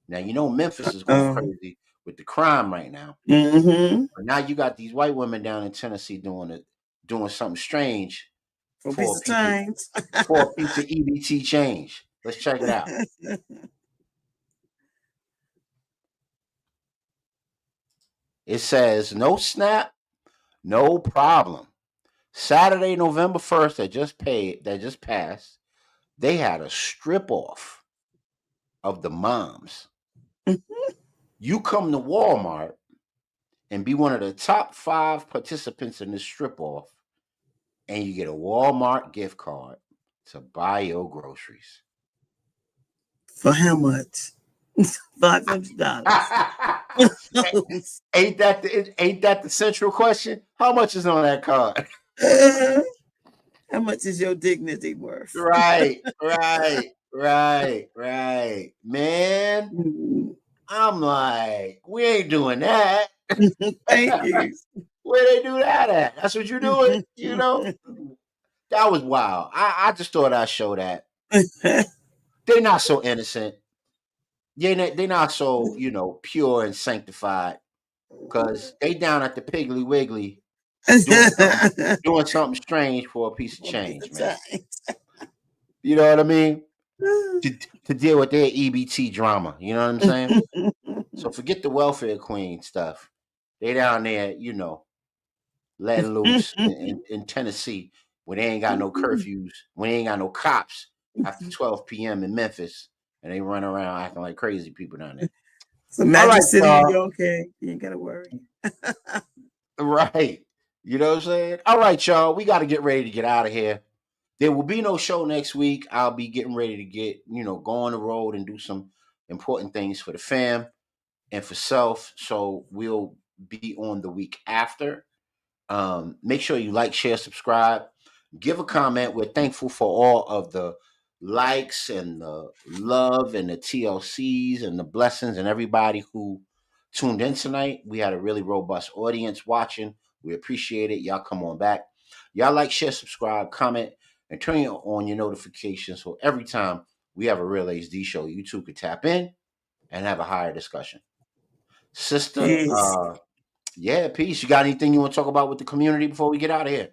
Now, Memphis is going crazy with the crime right now. Mm-hmm. But now you got these white women down in Tennessee doing something strange For a for piece a of piece of change. EBT change. Let's check it out. It says no snap, no problem. Saturday, November 1st, that just passed, they had a strip off of the moms. You come to Walmart and be one of the top 5 participants in this strip off, and you get a Walmart gift card to buy your groceries. For how much? $500. Ain't that the central question? How much is on that card? How much is your dignity worth? Right. Man, Mhm. I'm like, we ain't doing that. Thank you. Where they do that at? That's what you doing, That was wild. I just thought I'd show that. They're not so innocent. They're not so, pure and sanctified. Because they down at the Piggly Wiggly doing something strange for a piece of change, man. You know what I mean? To deal with their EBT drama. You know what I'm saying? So forget the welfare queen stuff. They down there, letting loose in Tennessee when they ain't got no curfews, when they ain't got no cops after 12 p.m. in Memphis, and they run around acting like crazy people down there. So All Magic right, City, y'all. you're okay. You ain't gotta worry. Right. You know what I'm saying? All right, y'all. We got to get ready to get out of here. There will be no show next week. I'll be getting ready to go on the road and do some important things for the fam and for self. So we'll be on the week after. Make sure you like, share, subscribe, give a comment. We're thankful for all of the likes and the love and the TLCs and the blessings and everybody who tuned in tonight. We had a really robust audience watching. We appreciate it. Y'all come on back. Y'all like, share, subscribe, comment, and turn on your notifications so every time we have a Real HD show, you too could tap in and have a higher discussion. Sister, Peace. Yeah, peace. You got anything you want to talk about with the community before we get out of here?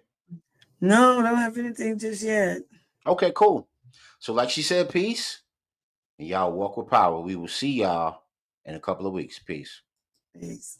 No, I don't have anything just yet. Okay, cool. So like she said, peace. And y'all walk with power. We will see y'all in a couple of weeks. Peace. Peace.